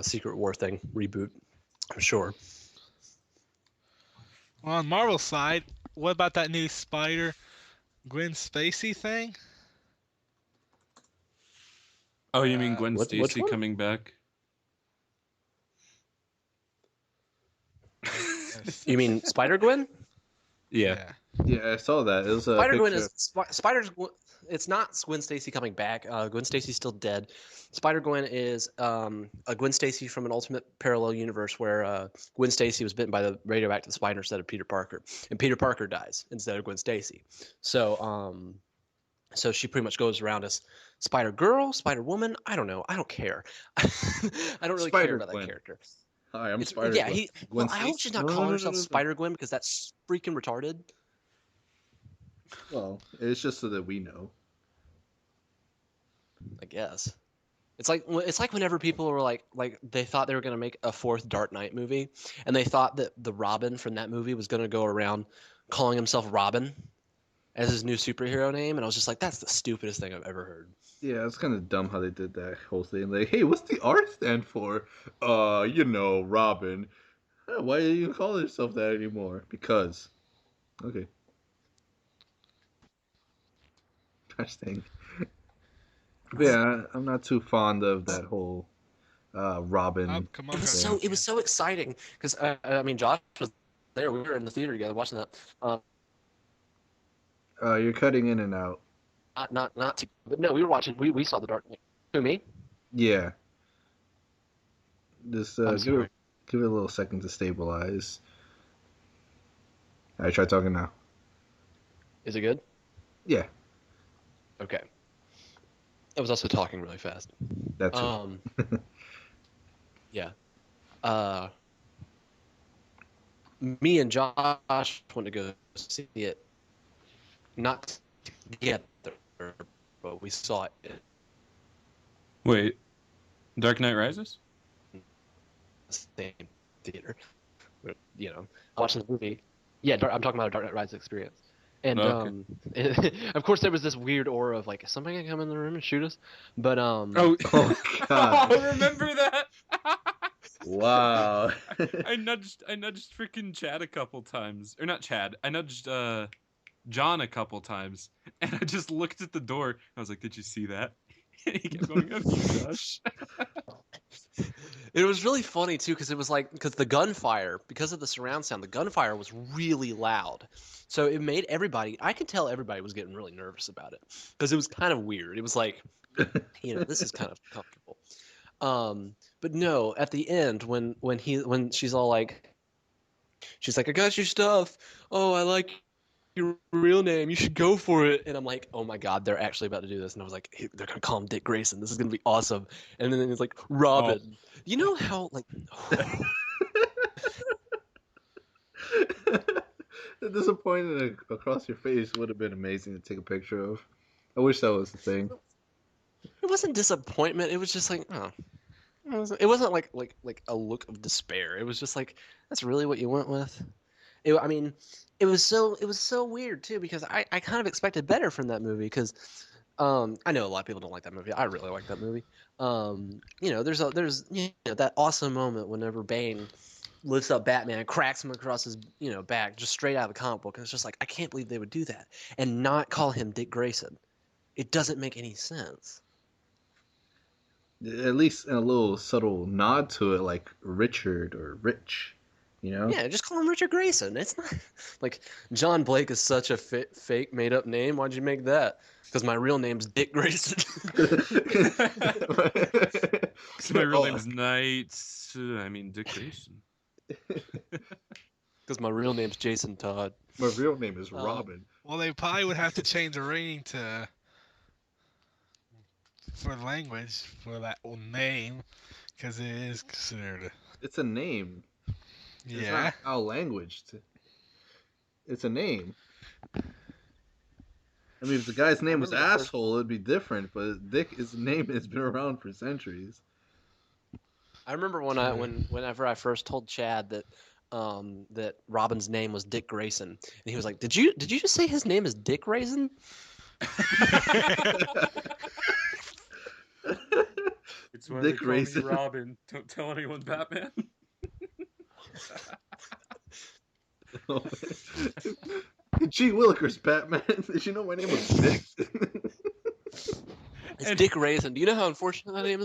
Secret War thing reboot. I'm sure. Well, on Marvel's side, what about that new Spider Gwen Spacey thing? Oh, you mean Gwen Which Stacy one? coming back? Yes, You mean Spider Gwen? Yeah. Yeah, I saw that. It was a Spider Gwen picture. is Spider's. It's not Gwen Stacy coming back. Gwen Stacy's still dead. Spider Gwen is a Gwen Stacy from an alternate parallel universe where Gwen Stacy was bitten by the radioactive spider instead of Peter Parker, and Peter Parker dies instead of Gwen Stacy. So she pretty much goes around as Spider Girl, Spider Woman. I don't know. I don't care. I don't really care about that Spider-Gwen. character. Hi, I'm It's Spider yeah. Gwen. Well, I hope she's not calling herself No. Spider Gwen because that's freaking retarded. Well, it's just so that we know. I guess. It's like whenever people were like they thought they were gonna make a fourth Dark Knight movie, and they thought that the Robin from that movie was gonna go around calling himself Robin as his new superhero name, and I was just like, that's the stupidest thing I've ever heard. Yeah, it's kind of dumb how they did that whole thing. Like, hey, what's the R stand for? Robin. Why do you call yourself that anymore? Because. Okay. Gosh dang. But yeah, I'm not too fond of that whole Oh, Robin. come on, It was thing. so exciting because I mean Josh was there. We were in the theater together watching that. You're cutting in and out. But no, we were watching. We saw the Dark Knight. Who, me? Yeah. Just I'm sorry. give it a little second to stabilize. Alright, try talking now. Is it good? Yeah, Okay. I was also talking really fast. that's it. Yeah. Uh, Me and Josh went to go see it, not together, but we saw it in Wait, Dark Knight Rises? the same theater. Watching the movie. Yeah, I'm talking about a Dark Knight Rises experience. And Okay. of course there was this weird aura of like, is somebody gonna come in the room and shoot us? But Oh, Oh, God. I remember that. Wow. I nudged freaking Chad a couple times, or not Chad. I nudged John a couple times, and I just looked at the door. I was like, "Did you see that?" And he kept going, "Of you, Josh." it was really funny too because it was like because the gunfire because of the surround sound, the gunfire was really loud, so it made everybody. I could tell everybody was getting really nervous about it because it was kind of weird. It was like, this is kind of comfortable. But no, at the end when she's all like, she's like, I got your stuff. Oh, I like your real name. You should go for it. And I'm like, oh my God, they're actually about to do this. And I was like, they're going to call him Dick Grayson. This is going to be awesome. And then it's like, Robin. You know how, like, The disappointment across your face would have been amazing to take a picture of. I wish that was the thing. it wasn't disappointment. It was just like, oh. It wasn't like a look of despair. It was just like, that's really what you went with. I mean, it was so weird too because I kind of expected better from that movie because I know a lot of people don't like that movie. I really like that movie. There's that awesome moment whenever Bane lifts up Batman, cracks him across his back, just straight out of the comic book. And it's just like I can't believe they would do that and not call him Dick Grayson. It doesn't make any sense. At least in a little subtle nod to it, like Richard or Rich, you know? Yeah, just call him Richard Grayson. It's not like John Blake is such a fake made up name. Why'd you make that? Because my real name's Dick Grayson. So my real Oh, name's Knight. I mean, Dick Grayson. Because my real name's Jason Todd. my real name is Robin. Well, they probably would have to change the rating for language for that name, because it is considered. It's a name. It's Yeah. not our language. It's a name. I mean, if the guy's name was remember the first- Asshole, it'd be different. But Dick, his name has been around for centuries. I remember whenever I first told Chad that Robin's name was Dick Grayson, and he was like, "Did you just say his name is Dick Grayson?" It's why Dick they call Grayson. me Robin. Don't tell anyone, Batman. Oh, man. Gee Willikers, Batman. Did you know my name was Dick? It's And- Dick Grayson. Do you know how unfortunate that name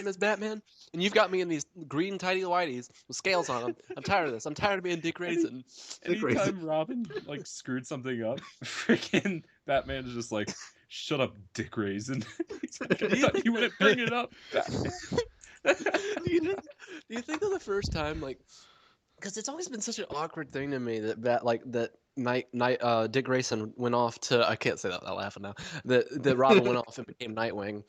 is, Batman? And you've got me in these green tidy whities with scales on them. I'm tired of this. I'm tired of being Dick Grayson. Dick Grayson. Anytime Robin like screwed something up, freaking Batman is just like, "Shut up, Dick Raisin." He's like, "I thought you wouldn't bring it up, Batman." do you think of the first time, like, because it's always been such an awkward thing to me that Dick Grayson went off to, I can't say that without laughing now, that Robin went off and became Nightwing.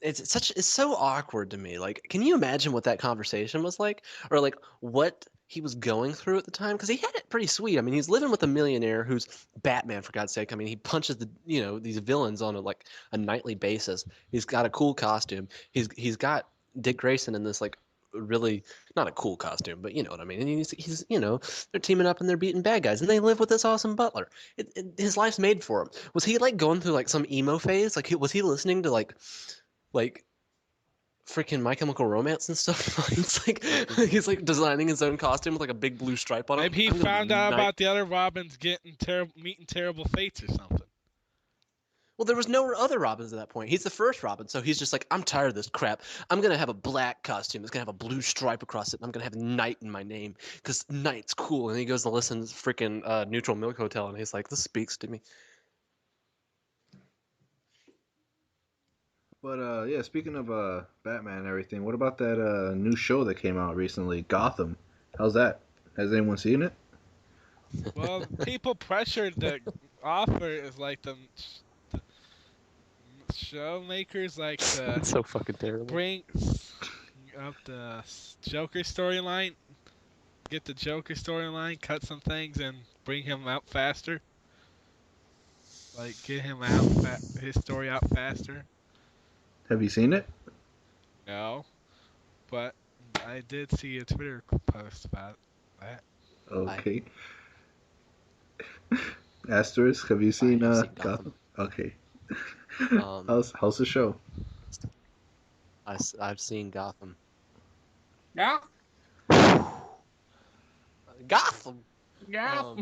It's so awkward to me. Like, can you imagine what that conversation was like, or like what he was going through at the time? Because he had it pretty sweet. I mean, he's living with a millionaire who's Batman, for God's sake. I mean, he punches these villains on a nightly basis. He's got a cool costume. He's got Dick Grayson in this like really not a cool costume, but you know what I mean. And he's they're teaming up and they're beating bad guys, and they live with this awesome butler. His life's made for him. Was he like going through like some emo phase? Like was he listening to like freaking My Chemical Romance and stuff? It's like he's like designing his own costume with like a big blue stripe on it. Maybe he I'm gonna found be out Night- about the other Robins meeting terrible fates or something. Well, there was no other Robins at that point. He's the first Robin, so he's just like, I'm tired of this crap. I'm gonna have a black costume. It's gonna have a blue stripe across it, and I'm gonna have Night in my name because Night's cool. And he goes to listen to freaking Neutral Milk Hotel, and he's like, this speaks to me. But yeah, speaking of Batman and everything, what about that new show that came out recently, Gotham? How's that? Has anyone seen it? Well, people pressured the offer is like the show makers like to It's so fucking terrible. bring up the Joker storyline, get the Joker storyline, cut some things, and bring him out faster. Like get him out, his story out faster. Have you seen it? No, but I did see a Twitter post about that. Okay. Asterisk, have you seen I've seen Gotham? Okay. Um, How's the show? I've seen Gotham. Yeah. Gotham. Yeah.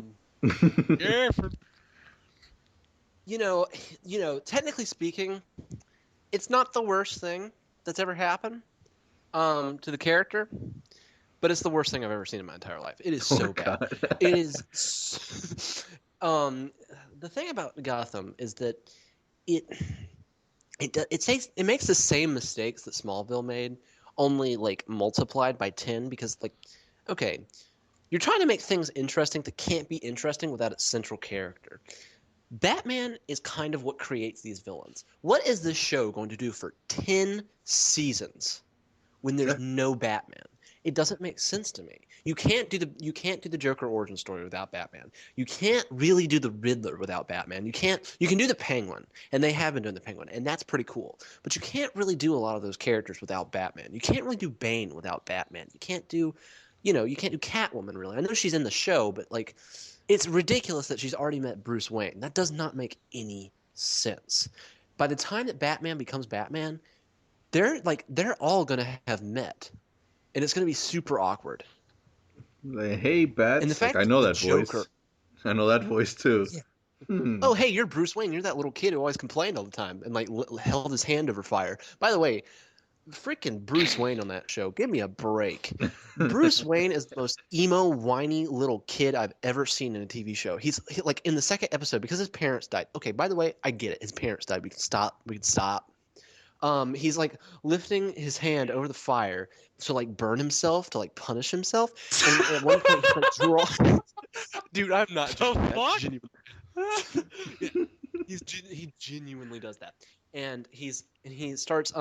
Yeah, You know, technically speaking, it's not the worst thing that's ever happened to the character, but it's the worst thing I've ever seen in my entire life. It is so bad. God. It is. The thing about Gotham is that it makes the same mistakes that Smallville made, only like multiplied by 10. Because like, okay, you're trying to make things interesting that can't be interesting without its central character. Batman is kind of what creates these villains. What is this show going to do for 10 seasons when there's no Batman? It doesn't make sense to me. You can't do the Joker origin story without Batman. You can't really do the Riddler without Batman. You can do the Penguin, and they have been doing the Penguin, and that's pretty cool. But you can't really do a lot of those characters without Batman. You can't really do Bane without Batman. You can't do Catwoman really. I know she's in the show, but like it's ridiculous that she's already met Bruce Wayne. That does not make any sense. By the time that Batman becomes Batman, they're all gonna have met, and it's gonna be super awkward. Like, hey, Bats. And the fact I know that that the voice. Joker- I know that voice too. Yeah. Hmm. Oh, hey, you're Bruce Wayne. You're that little kid who always complained all the time and like held his hand over fire. By the way, freaking Bruce Wayne on that show. Give me a break. Bruce Wayne is the most emo, whiny little kid I've ever seen in a TV show. He's like in the second episode because his parents died. Okay, by the way, I get it. His parents died. We can stop. He's like lifting his hand over the fire to like burn himself, to like punish himself. And at one point he's like drawing. Dude, I'm not. The joking. That's fuck? genuine. Yeah, he genuinely does that, and he starts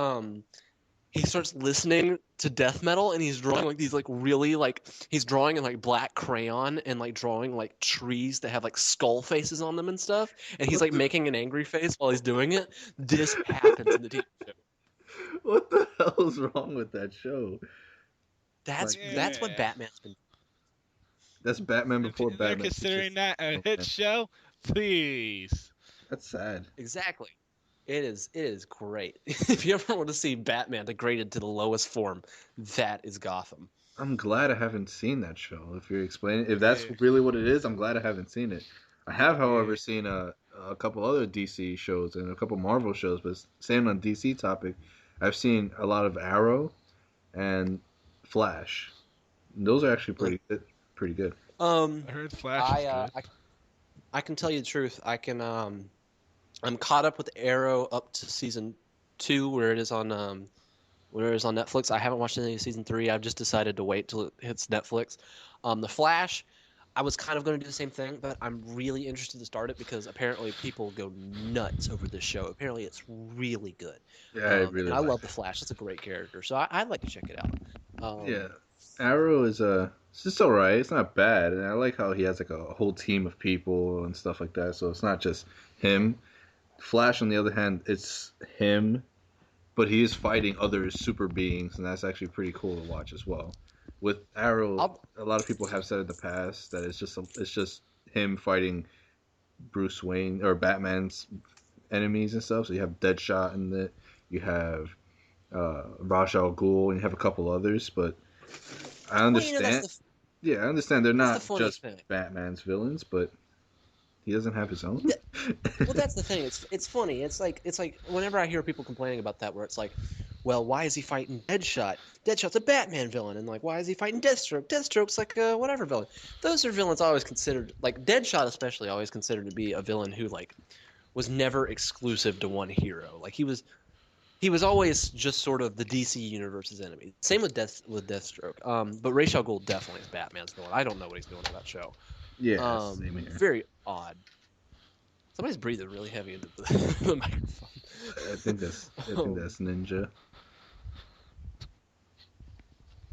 he starts listening to death metal, and he's drawing like these like really like he's drawing in like black crayon and like drawing like trees that have like skull faces on them and stuff, and he's What like the, making an angry face while he's doing it. This happens in the TV show. what the hell is wrong with that show? That's what Yeah. Batman's been. That's Batman If before they're Batman. It's considering just, that a oh, hit man. show, please. That's sad. Exactly. It is great. If you ever want to see Batman degraded to the lowest form, that is Gotham. I'm glad I haven't seen that show. If you're explaining, if that's really what it is, I'm glad I haven't seen it. I have, however, Yeah. seen a couple other DC shows and a couple Marvel shows. But staying on DC topic, I've seen a lot of Arrow and Flash. And those are actually pretty good. Pretty good. I heard Flash is good. I can tell you the truth. I'm caught up with Arrow up to season 2 where it is on Netflix. I haven't watched any of season 3. I've just decided to wait till it hits Netflix. The Flash, I was kind of going to do the same thing, but I'm really interested to start it because apparently people go nuts over this show. Apparently it's really good. Yeah, I really And I like love the Flash. It's a great character, so I'd like to check it out. it. Yeah, Arrow is it's just alright. It's not bad, and I like how he has like a whole team of people and stuff like that. So it's not just him. Flash, on the other hand, it's him, but he is fighting other super beings, and that's actually pretty cool to watch as well. With Arrow, I'll, a lot of people have said in the past that it's just him fighting Bruce Wayne or Batman's enemies and stuff. So you have Deadshot in it, you have Ra's al Ghul, and you have a couple others. But I well, you know, understand. Yeah, I understand they're that's the not funny just thing. Batman's villains, but he doesn't have his own. Well, that's the thing. It's funny. It's like whenever I hear people complaining about that, where it's like, well, why is he fighting Deadshot? Deadshot's a Batman villain, and like, why is he fighting Deathstroke? Deathstroke's like a whatever villain. Those are villains always considered, like Deadshot especially, always considered to be a villain who like was never exclusive to one hero. Like he was always just sort of the DC universe's enemy. Same with Deathstroke. But Ra's al Ghul definitely is Batman's villain. I don't know what he's doing in that show. Yeah, same here. Very odd. Somebody's breathing really heavy into the microphone. I think that's Ninja.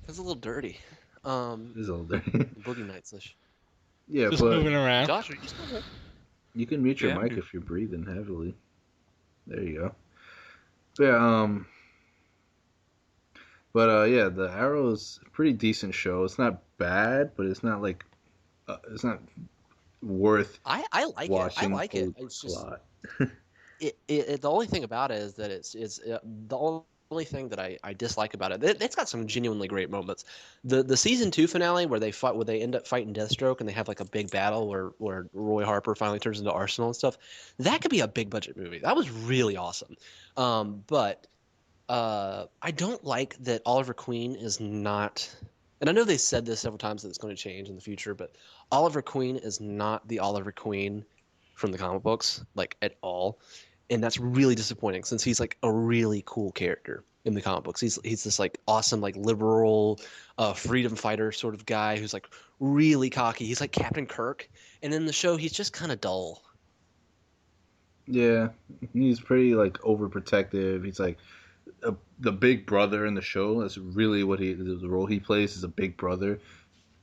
That's a little dirty. He's older. Boogie Nights-ish. Yeah, Just but moving around. Josh, are you still there? you can mute your Yeah, I'm mic here. if you're breathing heavily. There you go. But yeah, the Arrow's a pretty decent show. It's not bad, but it's not like it's not worth I like it. I watching like a it. It's just lot. the only thing about it is that it's the only thing that I dislike about it. It's got some genuinely great moments. The season 2 finale where they end up fighting Deathstroke and they have like a big battle where Roy Harper finally turns into Arsenal and stuff. That could be a big budget movie. That was really awesome. But I don't like that Oliver Queen is not. And I know they said this several times that it's going to change in the future, but Oliver Queen is not the Oliver Queen from the comic books, like at all. And that's really disappointing since he's like a really cool character in the comic books. He's this like awesome, like liberal, freedom fighter sort of guy who's like really cocky. He's like Captain Kirk. And in the show, he's just kind of dull. Yeah, he's pretty like overprotective. He's like the big brother in the show. That's really what the role he plays is a big brother,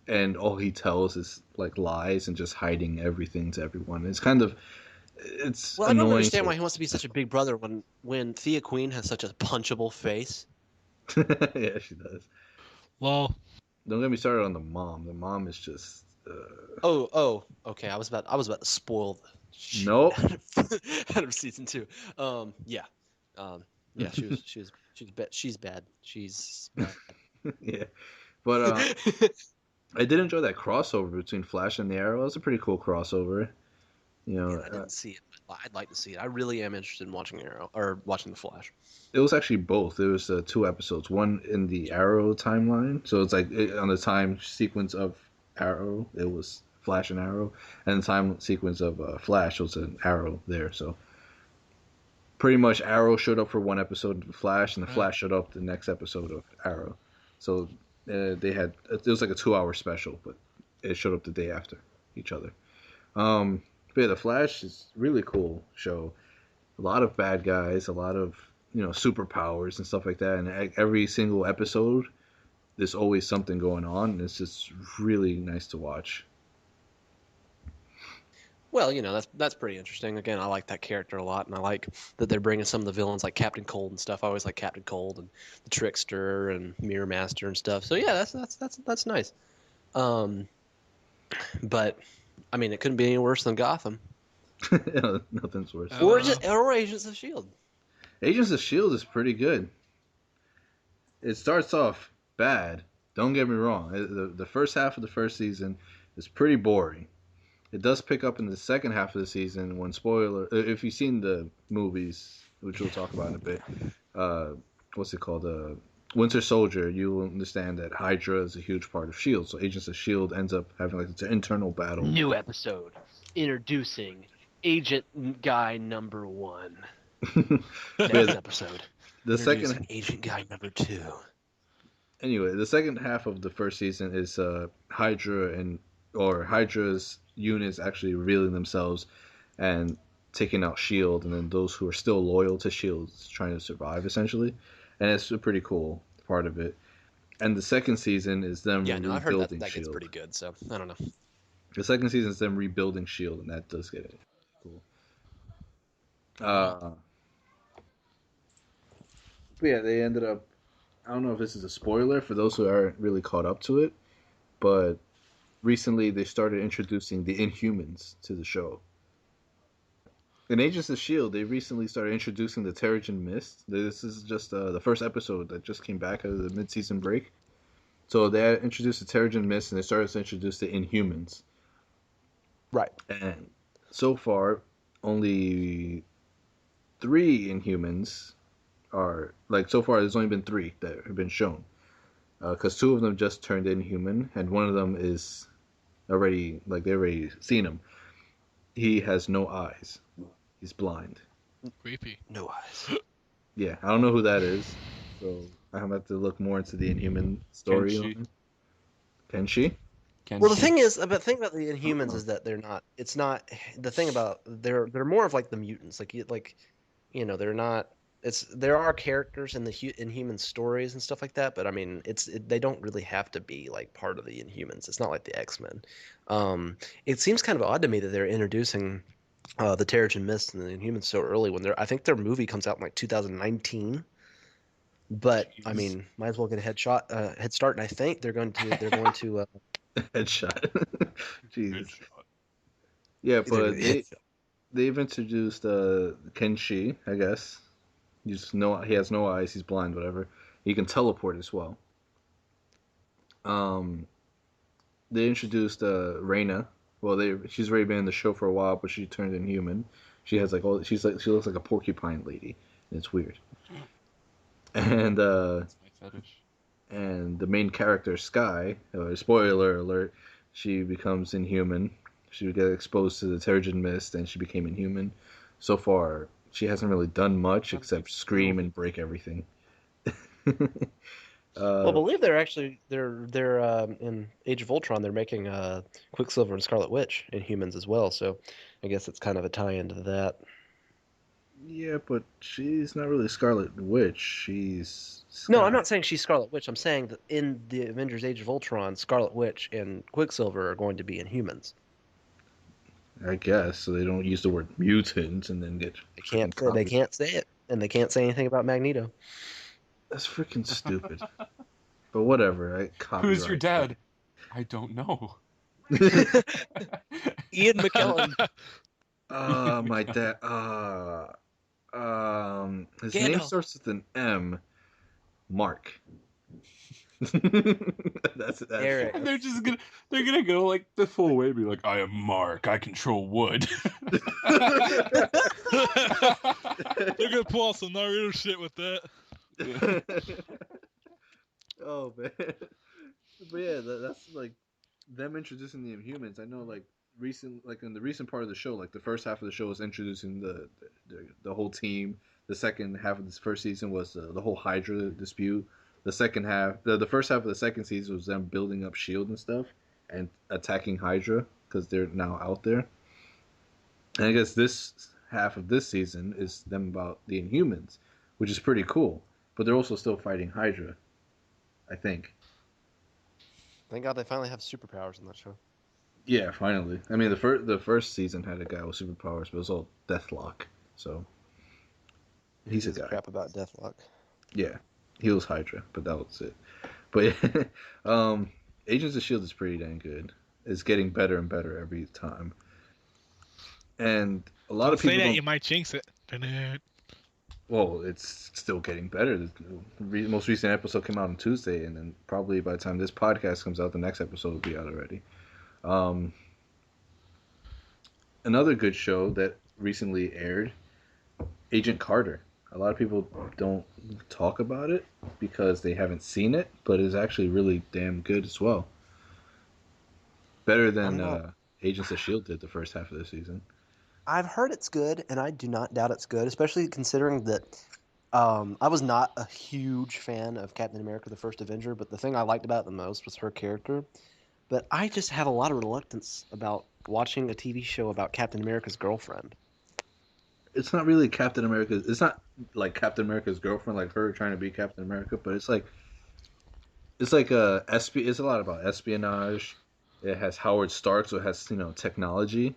and all he tells is like lies and just hiding everything to everyone. It's Well, I don't annoying. understand why he wants to be such a big brother when Thea Queen has such a punchable face. Yeah, she does. Well, Don't get me started on the mom. The mom is just. Okay. I was about to spoil the shit Nope. out of season 2. Yeah. Yeah. She's bad. She's bad. Yeah, but I did enjoy that crossover between Flash and the Arrow. It was a pretty cool crossover. You know, Yeah, I didn't see it. But I'd like to see it. I really am interested in watching Arrow or watching the Flash. it was actually both. It was 2 episodes. One in the Arrow timeline, so it's like on the time sequence of Arrow, it was Flash and Arrow, and the time sequence of Flash was an Arrow there. So pretty much Arrow showed up for one episode of Flash, and the Flash showed up the next episode of Arrow. So they had it was like a 2 hour special, but it showed up the day after each other. But yeah, the Flash is really cool show. A lot of bad guys, a lot of superpowers and stuff like that. And every single episode, there's always something going on. And it's just really nice to watch. Well, that's pretty interesting. Again, I like that character a lot, and I like that they're bringing some of the villains like Captain Cold and stuff. I always like Captain Cold and the Trickster and Mirror Master and stuff. So yeah, that's nice. But I mean, it couldn't be any worse than Gotham Nothing's worse. or Agents of Shield. Agents of Shield is pretty good. It starts off bad. Don't get me wrong. The first half of the first season is pretty boring. It does pick up in the second half of the season when if you've seen the movies, which we'll talk about in a bit, what's it called? Winter Soldier, you will understand that Hydra is a huge part of S.H.I.E.L.D. So Agents of S.H.I.E.L.D. ends up having like its internal battle. New episode. Introducing Agent Guy number 1. Next episode. The second Agent Guy number 2. Anyway, the second half of the first season is Hydra's units actually revealing themselves and taking out S.H.I.E.L.D. and then those who are still loyal to S.H.I.E.L.D. trying to survive essentially. And it's a pretty cool part of it. And the second season is them rebuilding I've heard that S.H.I.E.L.D. gets pretty good, so I don't know. The second season is them rebuilding S.H.I.E.L.D. and that does get it. Cool. But yeah, they ended up, I don't know if this is a spoiler for those who aren't really caught up to it, but recently they started introducing the Inhumans to the show. In Agents of S.H.I.E.L.D., they recently started introducing the Terrigen Mist. This is just the first episode that just came back out of the mid-season break. So they introduced the Terrigen Mist and they started to introduce the Inhumans. Right. And so far, only 3 Inhumans are, so far there's only been 3 that have been shown. Because 2 of them just turned Inhuman and one of them is already, they already seen him. He has no eyes. He's blind. Creepy. No eyes. Yeah, I don't know who that is, so I'm gonna have to look more into the Inhuman story. Can she? Well, the thing about the Inhumans is that they're not. It's not the thing about they're more of like the mutants. They're not. There are characters in the Inhuman stories and stuff like that, but I mean, they don't really have to be like part of the Inhumans. It's not like the X-Men. It seems kind of odd to me that they're introducing the Terrigen Mist and the Inhumans so early when I think their movie comes out in like 2019. But I mean, might as well get a head start, and I think they're going to headshot. Jesus. Yeah, but they've introduced Kenshi, I guess. He has no eyes. He's blind. Whatever. He can teleport as well. They introduced Reina. Well, she's already been in the show for a while, but she turned Inhuman. She has she looks like a porcupine lady, and it's weird. And That's my fetish. And the main character Sky, spoiler alert, she becomes Inhuman. She would get exposed to the Terrigen Mist, and she became Inhuman. So far, she hasn't really done much except scream and break everything. Well, I believe they're in Age of Ultron. They're making Quicksilver and Scarlet Witch Inhumans as well. So I guess it's kind of a tie-in to that. Yeah, but she's not really Scarlet Witch. She's Sky. No, I'm not saying she's Scarlet Witch. I'm saying that in the Avengers: Age of Ultron, Scarlet Witch and Quicksilver are going to be Inhumans. I guess so. They don't use the word mutant and then get. They can't say it, and they can't say anything about Magneto. That's freaking stupid. But whatever. Who's your dad? I don't know. Ian McKellen. My dad. His name starts with an M. Mark. that's Eric. And they're gonna go like the full way, be like, I am Mark, I control wood. They're gonna pull off some Naruto shit with that. Oh man. But yeah, that's like them introducing the Inhumans. I know in the recent part of the show, like the first half of the show was introducing the whole team. The second half of this first season was the whole Hydra dispute. The second half, the first half of the second season was them building up S.H.I.E.L.D. and stuff and attacking Hydra because they're now out there. And I guess this half of this season is them about the Inhumans, which is pretty cool. But they're also still fighting Hydra, I think. Thank God they finally have superpowers in that show. Yeah, finally. I mean, the first season had a guy with superpowers, but it was all Deathlock. So he's a Gives guy. crap about Deathlock. Yeah, he was Hydra, but that was it. But Agents of Shield is pretty dang good. It's getting better and better every time, and a lot Don't of say people that, don't. you might jinx it. Dun-dun. Well, it's still getting better. The most recent episode came out on Tuesday, and then probably by the time this podcast comes out, the next episode will be out already. Um, Another good show that recently aired, Agent Carter. A lot of people don't talk about it because they haven't seen it, but it's actually really damn good as well. Better I'm than not. Agents of Shield did the first half of the season. I've heard it's good, and I do not doubt it's good, especially considering that I was not a huge fan of Captain America: The First Avenger, but the thing I liked about it the most was her character. But I just have a lot of reluctance about watching a TV show about Captain America's girlfriend. It's not really Captain America. It's not like Captain America's girlfriend, like her trying to be Captain America, but it's like it's a lot about espionage. It has Howard Stark, so it has technology.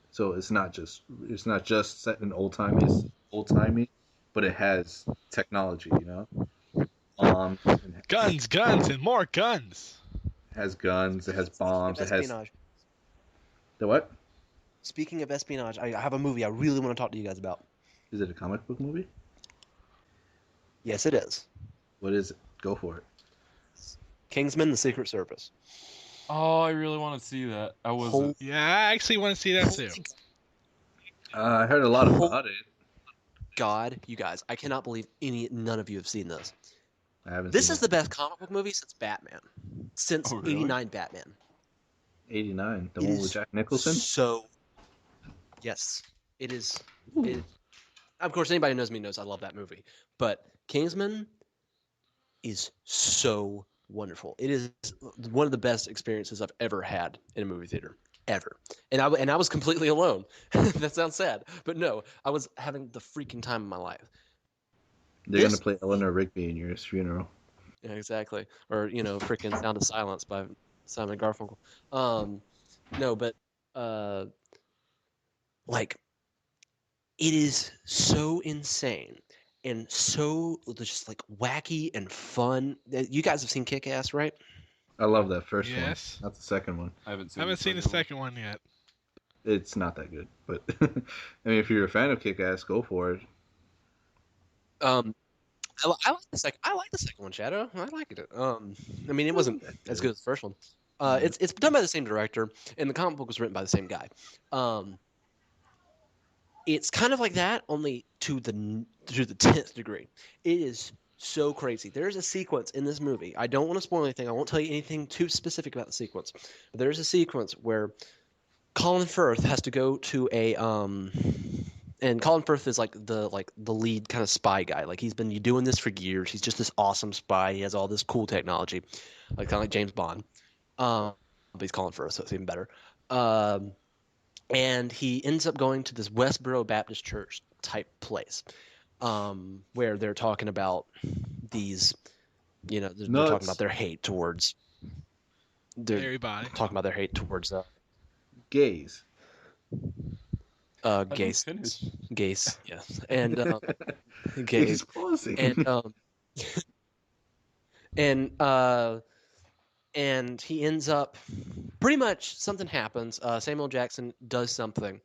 So it's not just set in old timey, but it has technology. Bombs. It Guns, and more guns. has guns. It has Speaking of bombs. It has espionage, the what? speaking of espionage, I have a movie I really want to talk to you guys about. Is it a comic book movie? Yes, it is. What is it? Go for it. Kingsman: The Secret Service. Oh, I really want to see that. I wasn't. Yeah, I actually want to see that too. I heard a lot about it. God, you guys, I cannot believe none of you have seen this. I haven't This seen is the best comic book movie since Batman. Since Oh, really? '89 Batman. 89, the It one is with Jack Nicholson. So, yes, it is. It, of course, anybody who knows me knows I love that movie. But Kingsman is so wonderful. It is one of the best experiences I've ever had in a movie theater, ever. And I was completely alone. That sounds sad, but no, I was having the freaking time of my life. They're This gonna play Eleanor Rigby in your funeral. Yeah, exactly. Or freaking Sound of Silence by Simon and Garfunkel. No, but uh, like it is so insane and so just like wacky and fun. You guys have seen Kick-Ass, right? I love that first Yes. one, not the second one. I haven't I seen. haven't seen the second one yet. It's not that good, but I mean, if you're a fan of Kick-Ass, go for it. Um, I like the second. I like the second one, Shadow. I like it. I mean, it wasn't as good as the first one. It's done by the same director, and the comic book was written by the same guy. It's kind of like that, only to the 10th degree. It is so crazy. There's a sequence in this movie. I don't want to spoil anything. I won't tell you anything too specific about the sequence. But there's a sequence where Colin Firth has to go to a and Colin Firth is like the lead kind of spy guy. Like he's been doing this for years. He's just this awesome spy. He has all this cool technology, like kind of like James Bond. But he's Colin Firth, so it's even better. And he ends up going to this Westboro Baptist Church type place, where they're talking about these, they're talking about their hate towards. They're Everybody. talking about their hate towards Gays. gays, finish. gays, yes, and He's gays, pausing. and and he ends up pretty much something happens. Samuel Jackson does something,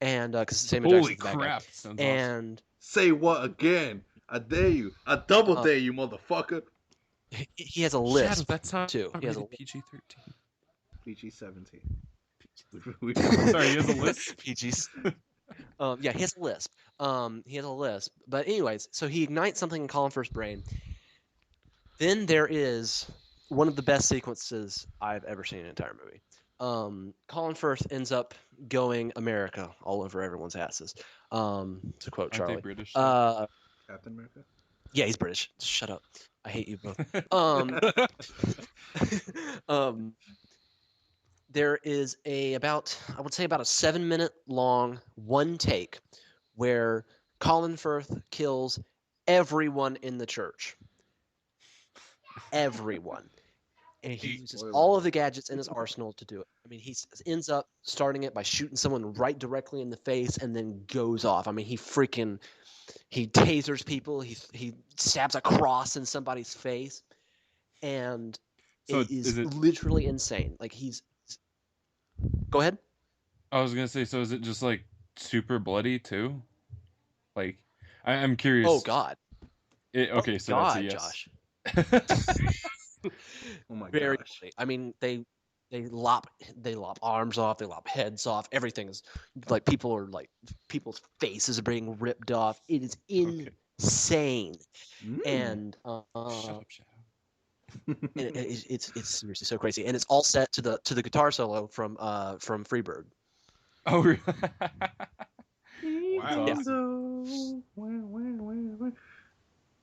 and because Samuel Holy Jackson's the bad guy, crap! Sounds and Say what again? I dare you. I double dare you, motherfucker. he has a awesome. lisp That's not too. He has a PG-13. PG-17. Sorry, he has a list. PG's. Yeah, he has a lisp. He has a lisp. But anyways, so he ignites something in Colin Firth's brain. Then there is one of the best sequences I've ever seen in an entire movie. Colin Firth ends up going America all over everyone's asses. To quote Aren't Charlie. they British? Captain America? Yeah, he's British. Shut up. I hate you both. There is I would say about a 7-minute long one take where Colin Firth kills everyone in the church. Everyone. And he uses Spoiler. all of the gadgets in his arsenal to do it. I mean, he ends up starting it by shooting someone right directly in the face and then goes off. I mean, he tasers people. He stabs a cross in somebody's face, and So it is is it? literally insane. Like go ahead. I was gonna say, so is it just like super bloody too? Like, I'm curious. Oh God. Okay, Oh, so God, that's a yes. Josh. Oh my Very gosh. bloody. I mean, they lop arms off, they lop heads off. Everything is like people's faces are being ripped off. It is Okay. insane, Mm. and Shut up, it's seriously so crazy. And it's all set to the guitar solo from Freebird. Oh, really? Wow. That's Yeah. awesome.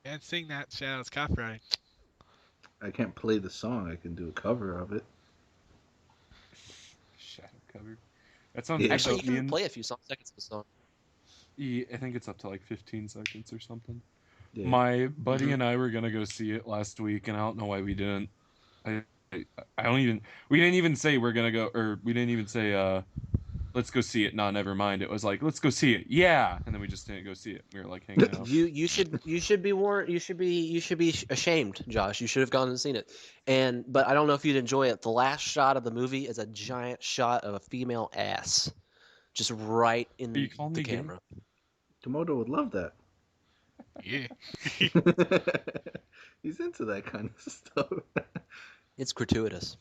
Can't sing that. Shadow's copyright. I can't play the song. I can do a cover of it. Shadow cover. That sounds Yeah. good, Actually, though. you can Ian. play a few seconds of the song. Yeah, I think it's up to like 15 seconds or something. Yeah. My buddy and I were gonna go see it last week, and I don't know why we didn't. I, I don't even. We didn't even say we're gonna go, or we didn't even say let's go see it. No, never mind. It was like, let's go see it. Yeah, and then we just didn't go see it. We were like hanging out. You should be warned. You should be ashamed, Josh. You should have gone and seen it. But I don't know if you'd enjoy it. The last shot of the movie is a giant shot of a female ass, just right in Are you calling the me gay? camera. Komodo would love that. Yeah. He's into that kind of stuff. It's gratuitous.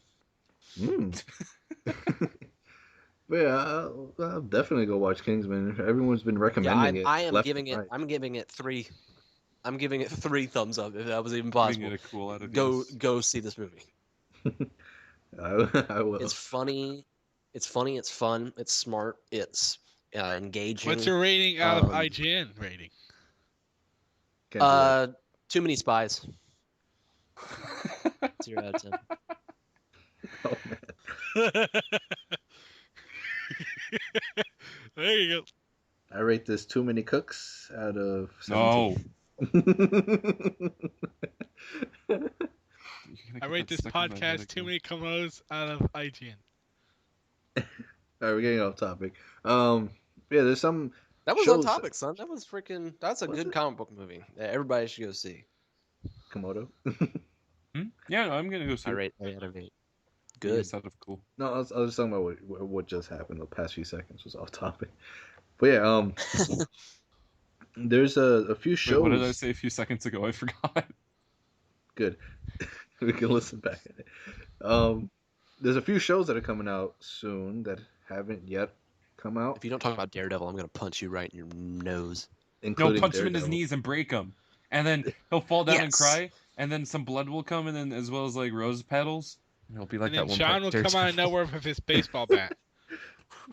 Mm. But yeah, I'll definitely go watch Kingsman. Everyone's been Yeah, recommending it. I am left giving and it. right. I'm giving it 3. I'm giving it 3 thumbs up if that was even Giving possible. it a cool out of Go yes. go see this movie. I will. It's funny. It's fun. It's smart. It's engaging. What's your rating out of Um, IGN rating? Can't do that. Too many spies. 0 out of 10. Oh, man. There you go. I rate this too many cooks out of No. 17. I rate this podcast too many Komodos out of IGN. All right, we're getting off topic. Yeah, there's some. That was on shows- topic, son. That was freaking. That's a Was good it? comic book movie that everybody should go see. Komodo. Yeah, no, I'm gonna go see I it. rate 3 out of 8. Yes, Good. out of cool. No, I was just talking about what just happened. The past few seconds was off topic. But yeah, there's a few Wait, shows. what did I say a few seconds ago? I forgot. Good. We can listen back at it. There's a few shows that are coming out soon that haven't yet come out. If you don't talk about Daredevil, I'm gonna punch you right in your nose. No, Including punch him in his Daredevil. knees and break him, and then he'll fall down and Yes. cry, and then some blood will come, and then as well as like rose petals, and he'll be like And that then one. Sean will come out of nowhere with his baseball bat.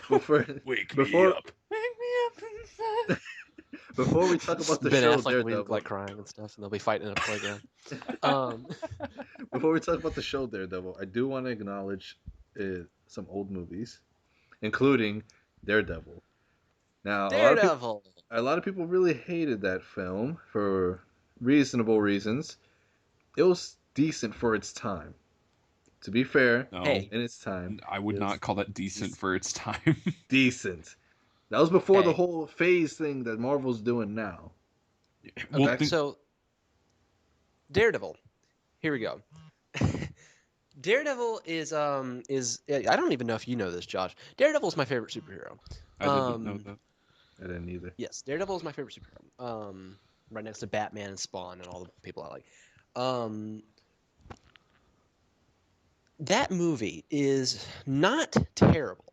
Before, Wake Before- me up. Wake me up inside. before we talk about the Ben show Affleck will be Daredevil, like crying and stuff, and they'll be fighting in a playground. um, before we talk about the show Daredevil, I do want to acknowledge some old movies, including Daredevil. Now, Daredevil. a lot of people really hated that film for reasonable reasons. It was decent for its time. To be fair, No, Hey. in its time, I would it not was call that decent for its time. decent. That was before the Hey. whole phase thing that Marvel's doing now. Well, Okay. So, Daredevil. Here we go. Daredevil is I don't even know if you know this, Josh. Daredevil is my favorite superhero. I didn't know Um, that. I didn't either. Yes, Daredevil is my favorite superhero. Right next to Batman and Spawn and all the people I like. That movie is not terrible.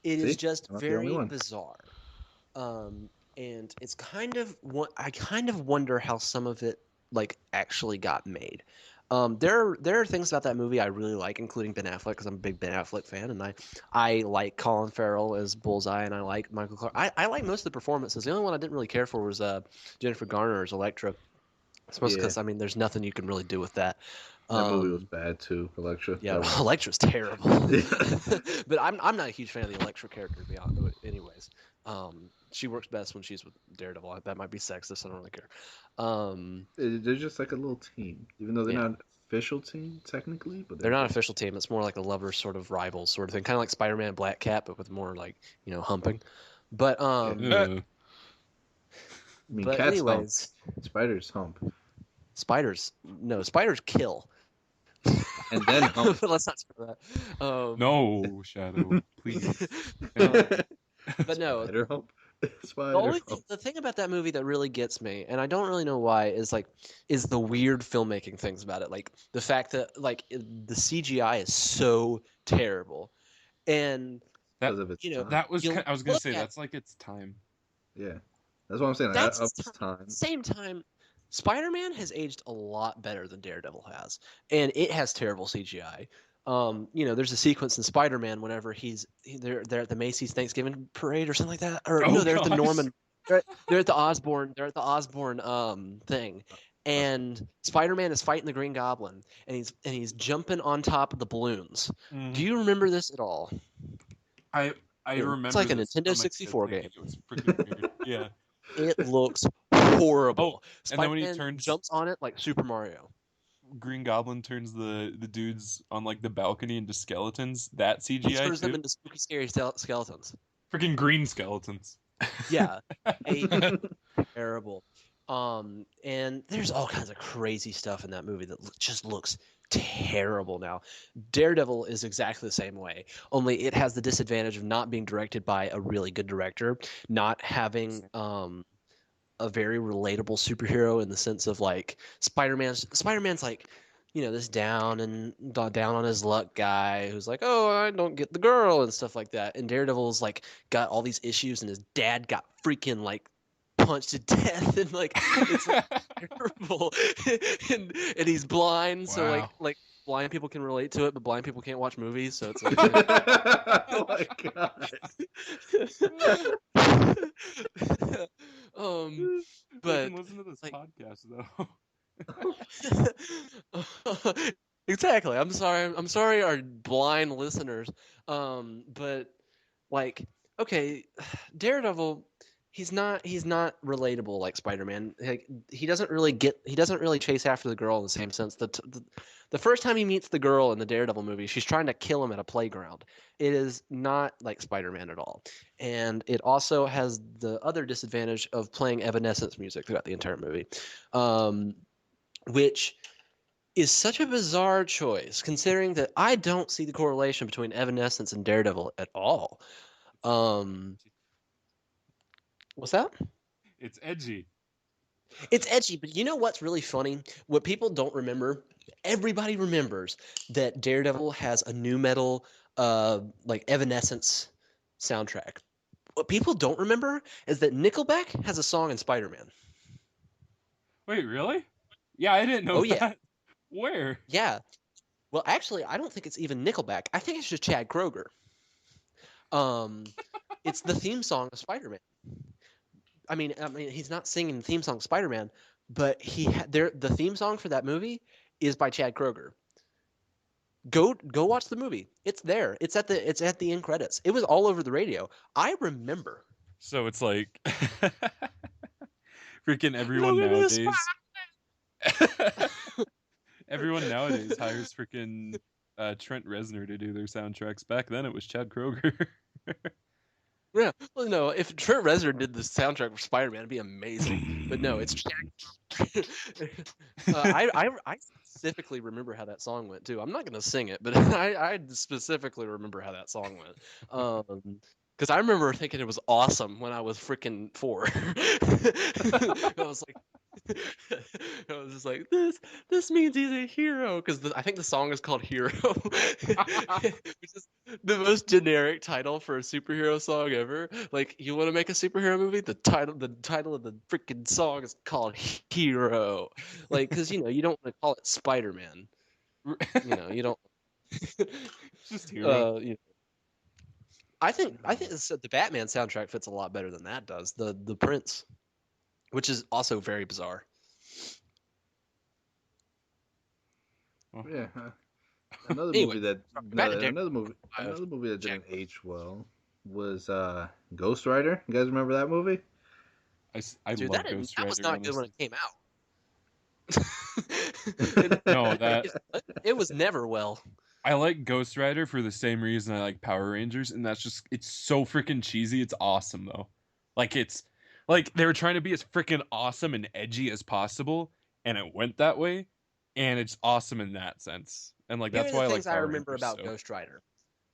It is See? just I'm not the only very one. bizarre. And it's kind of I kind of wonder how some of it like actually got made. There are things about that movie I really like, including Ben Affleck, because I'm a big Ben Affleck fan, and I like Colin Farrell as Bullseye, and I like Michael Clark. I like most of the performances. The only one I didn't really care for was Jennifer Garner as Elektra. I suppose Yeah. because I mean, there's nothing you can really do with that. That movie was bad too, Elektra. Yeah, That was- Elektra's terrible. Yeah. But I'm not a huge fan of the Elektra character, to be honest. Anyways, She works best when she's with Daredevil. That might be sexist. I don't really care. Um, They're just like a little team, even though they're Yeah. not an official team technically, but they're not an just official team. It's more like a lover sort of rival sort of thing, kind of like Spider-Man and Black Cat, but with more like humping. But Yeah. Ugh. I mean, but cats hump, anyways, spiders hump, spiders kill. and then hump. But let's not start that. No, Shadow, please. But no, Spider hump, the spider only thing, hump. the thing about that movie that really gets me, and I don't really know why, is the weird filmmaking things about it. Like the fact that the CGI is so terrible, and That Because of its you know time. that was you I was gonna look say at that's like its time. Yeah, that's what I'm saying. that's Of its its time. At time. the same time, Spider-Man has aged a lot better than Daredevil has, and it has terrible CGI. There's a sequence in Spider-Man whenever they're at the Macy's Thanksgiving parade or something like that, or Oh no, they're at the gosh. Norman, they're at the Osborn, thing, and Spider-Man is fighting the Green Goblin, and he's jumping on top of the balloons. Do Mhm. you remember this at all? I It looks remember like a this Nintendo from a kid 64 game. thinking it was freaking weird. Yeah. It looks Oh, horrible. and then when he Spider-Man turns jumps on it like Super Mario. Green Goblin turns the dudes on like the balcony into skeletons, that He CGI turns them too. into spooky, scary skeletons. Freaking green skeletons. Yeah, a terrible. And there's all kinds of crazy stuff in that movie that just looks terrible now. Daredevil is exactly the same way, only it has the disadvantage of not being directed by a really good director, not having a very relatable superhero in the sense of like Spider-Man's like this down on his luck guy who's like, oh, I don't get the girl and stuff like that, and Daredevil's like got all these issues and his dad got freaking like punched to death and like it's like terrible. And he's blind, so Wow. like blind people can relate to it but blind people can't watch movies, so it's like Oh my god. They but can listen to this like podcast though. exactly. I'm sorry, our blind listeners. But like, okay, Daredevil, he's not relatable like Spider-Man. Like, he doesn't really chase after the girl in the same sense. The first time he meets the girl in the Daredevil movie, she's trying to kill him at a playground. It is not like Spider-Man at all. And it also has the other disadvantage of playing Evanescence music throughout the entire movie. Um, which is such a bizarre choice, considering that I don't see the correlation between Evanescence and Daredevil at all. Um, what's that? It's edgy. It's edgy, but you know what's really funny? What people don't remember, everybody remembers that Daredevil has a new metal, like Evanescence soundtrack. What people don't remember is that Nickelback has a song in Spider-Man. Wait, really? Yeah, I didn't know Oh yeah, that. Where? yeah. Well, actually, I don't think it's even Nickelback. I think it's just Chad Kroger. Um, it's the theme song of Spider-Man. I mean, he's not singing the theme song of Spider-Man, but the theme song for that movie is by Chad Kroger. Go watch the movie. It's there. It's at the end credits. It was all over the radio. I remember. So it's like freaking everyone Look at this. nowadays. Everyone nowadays hires freaking Trent Reznor to do their soundtracks. Back then, it was Chad Kroger. Yeah. Well, no, if Trent Reznor did the soundtrack for Spider-Man, it'd be amazing. But no, it's Chad. I specifically remember how that song went too. I'm not gonna sing it, but I specifically remember how that song went. Because I remember thinking it was awesome when I was freaking 4. I was like, I was just like, this means he's a hero because I think the song is called Hero, which is the most generic title for a superhero song ever. Like, you want to make a superhero movie? The title of the freaking song is called Hero. Like, because you don't want to call it Spider-Man. You don't. Just hero. You know, I think the Batman soundtrack fits a lot better than that does. The Prince, which is also very bizarre. Yeah. Another Anyway, movie that back to no, Daredevil. another movie that didn't age well. was Ghost Rider. You guys remember that movie? I Dude, love that Ghost was Rider. not good when Honestly. it came out. No, that It was never well. I like Ghost Rider for the same reason I like Power Rangers, and that's just it's so freaking cheesy. It's awesome though. It's like they were trying to be as freaking awesome and edgy as possible, and it went that way, and it's awesome in that sense. And like Here that's are the why I like things I Power remember Rangers about so. Ghost Rider.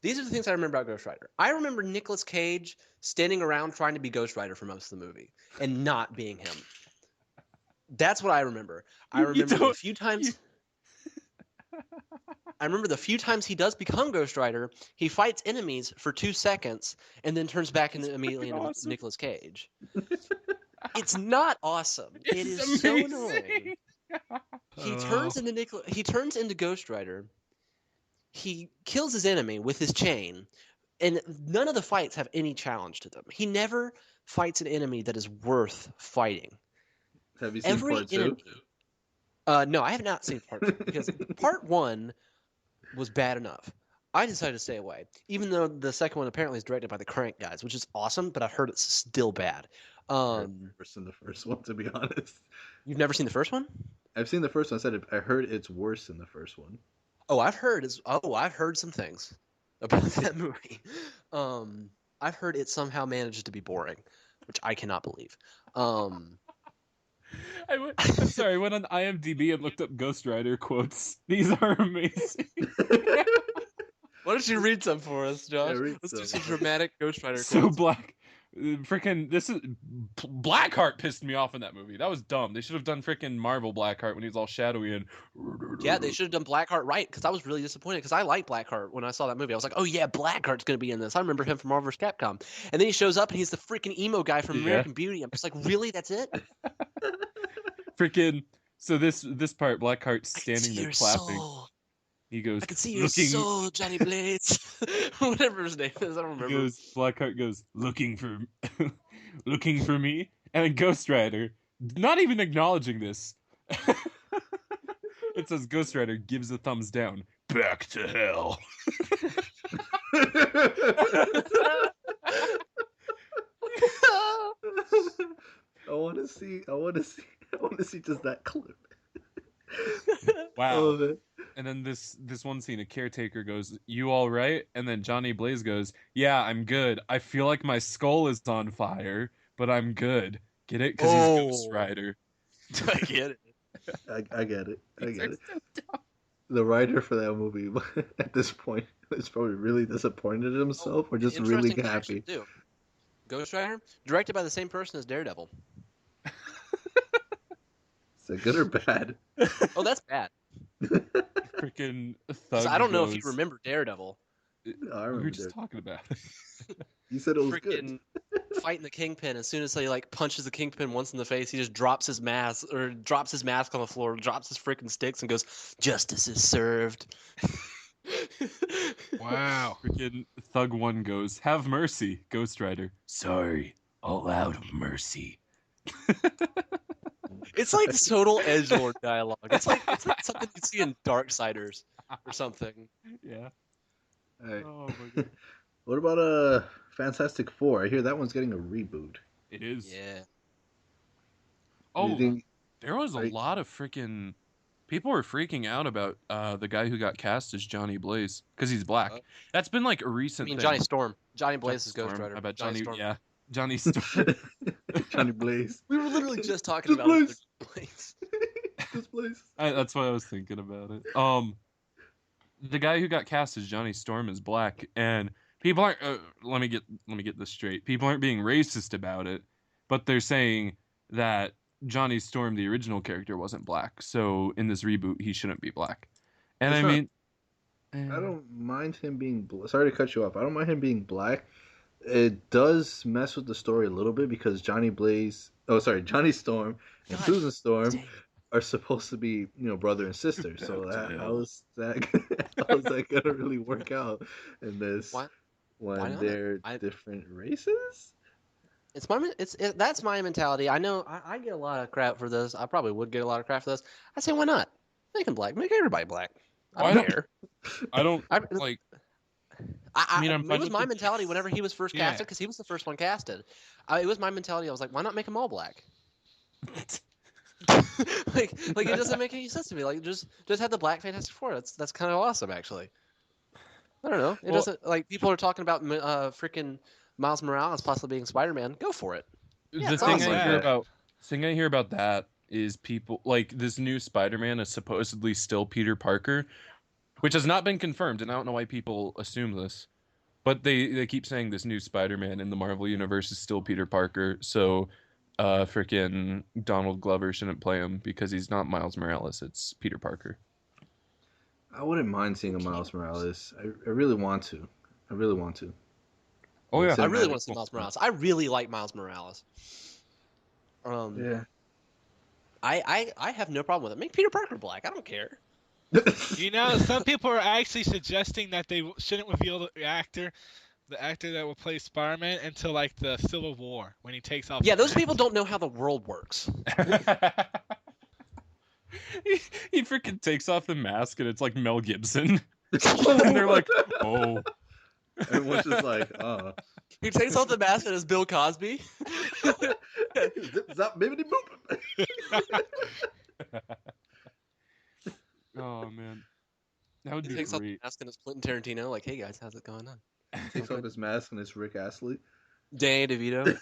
These are the things I remember about Ghost Rider. I remember Nicolas Cage standing around trying to be Ghost Rider for most of the movie and not being him. That's what I remember. I You remember the don't- few you- times. I remember the few times he does become Ghost Rider, he fights enemies for 2 seconds and then turns back It's immediately freaking into awesome. Nicolas Cage. It's not awesome. It It's is so amazing. annoying. He Oh, turns into Ghost Rider. He kills his enemy with his chain, and none of the fights have any challenge to them. He never fights an enemy that is worth fighting. Have you seen Every part 2? enemy. No, I have not seen part 2 because part 1 was bad enough. I decided to stay away, even though the second one apparently is directed by the Crank guys, which is awesome, but I've heard it's still bad. Worse than the first one, to be honest. You've never seen the first one? I've seen the first one. I heard it's worse than the first one. Oh, I've heard some things about that movie. I've heard it somehow manages to be boring, which I cannot believe. I'm sorry, I went on IMDb and looked up Ghost Rider quotes. These are amazing. Why don't you read some for us, Josh? read Let's do some. some dramatic Ghost Rider So quotes. black. Freaking this is Blackheart pissed me off in that movie. That was dumb. They should have done freaking Marvel Blackheart when he was all shadowy and Yeah, they should have done Blackheart right because I was really disappointed because I liked Blackheart when I saw that movie. I was like, oh yeah, Blackheart's gonna be in this. I remember him from Marvel vs. Capcom, and then he shows up and he's the freaking emo guy from Yeah. American Beauty. I'm just like, really? That's it? freaking. So this part, Blackheart's I can standing see there your clapping. soul. He goes, I can see your looking. soul, Johnny Blaze. Whatever his name is, I don't He remember. goes, Blackheart goes, looking for, looking for me, and then Ghost Rider, not even acknowledging this. It says Ghost Rider gives a thumbs down. Back to hell. I want to see. I want to see just that clip. Wow. Oh, man. And then this one scene, a caretaker goes, "You all right?" And then Johnny Blaze goes, "Yeah, I'm good. I feel like my skull is on fire, but I'm good. Get it? Because he's Ghost Oh. Rider." I get it. I get it. I These get are it. so dumb. The writer for that movie at this point is probably really disappointed in himself, or just really Interesting connection, happy. too. Ghost Rider, directed by the same person as Daredevil. Is it good or bad? Oh, that's bad. Freaking 'Cause thug. I don't know if you goes- remember Daredevil. I We were remember just that. talking about it. You said it was good. Freaking fighting the Kingpin. As soon as he like punches the Kingpin once in the face, he just drops his mask on the floor, drops his freaking sticks, and goes, "Justice is served." wow. Freaking Thug 1 goes, "Have mercy, Ghost Rider." "Sorry, all out of mercy." It's like total edgelord dialogue. It's like something you see in Darksiders or something. Yeah. All right. Oh my god. What about Fantastic Four? I hear that one's getting a reboot. It is. Yeah. Do you Oh, think- there was a Like- lot of freaking people were freaking out about the guy who got cast as Johnny Blaze because he's black. Oh. That's been like a I recent mean, thing. Johnny Storm. Johnny Blaze is Storm. Ghost Rider. I bet Johnny Johnny. Storm. Yeah, Johnny Storm. Johnny Blaze. We were literally just talking Just about it. Blaze. Blaze. This place. That's what I was thinking about it. The guy who got cast as Johnny Storm is black, and people aren't. Let me get this straight. People aren't being racist about it, but they're saying that Johnny Storm, the original character, wasn't black. So in this reboot, he shouldn't be black. And It's I not- mean, I don't mind him being. Sorry to cut you off. I don't mind him being black. It does mess with the story a little bit because Johnny Storm and God Susan Storm dang. are supposed to be, brother and sister. So Back to hell. how's that gonna really work out in this Why- when why not? they're different races? That's my mentality. I know I get a lot of crap for this. I probably would get a lot of crap for this. I say, why not? Make him black. Make everybody black. I Why don't not? care. I don't I, like. I mean, I'm fine it was with my the- mentality whenever he was first Yeah. casted, because he was the first one casted. It was my mentality. I was like, why not make him all black? like it doesn't make any sense to me. Like just have the Black Fantastic Four. That's kind of awesome, actually. I don't know. It Well- doesn't like people are talking about freaking Miles Morales possibly being Spider-Man. Go for it. Yeah, the it's thing awesome. I hear Yeah. about that is people like this new Spider-Man is supposedly still Peter Parker, which has not been confirmed, and I don't know why people assume this. But they keep saying this new Spider-Man in the Marvel universe is still Peter Parker, so freaking Donald Glover shouldn't play him because he's not Miles Morales, it's Peter Parker. I wouldn't mind seeing a Miles Morales. I really want to. I really want to. Oh yeah, I really Cinematic. want to see Miles Morales. I really like Miles Morales. Yeah. I have no problem with it. Make Peter Parker black. I don't care. You know, some people are actually suggesting that they shouldn't reveal the actor that will play Spider-Man until like the Civil War when he takes off. Yeah, the those mask. people don't know how the world works. he freaking takes off the mask and it's like Mel Gibson, and they're like, oh. Everyone's just like, He takes off the mask and it's Bill Cosby. zip zap bibbidi boop. Oh man, that would He be takes off the great. mask and it's Quentin Tarantino. Like, hey guys, how's it going on? Takes off his mask and it's Rick Astley. Danny DeVito.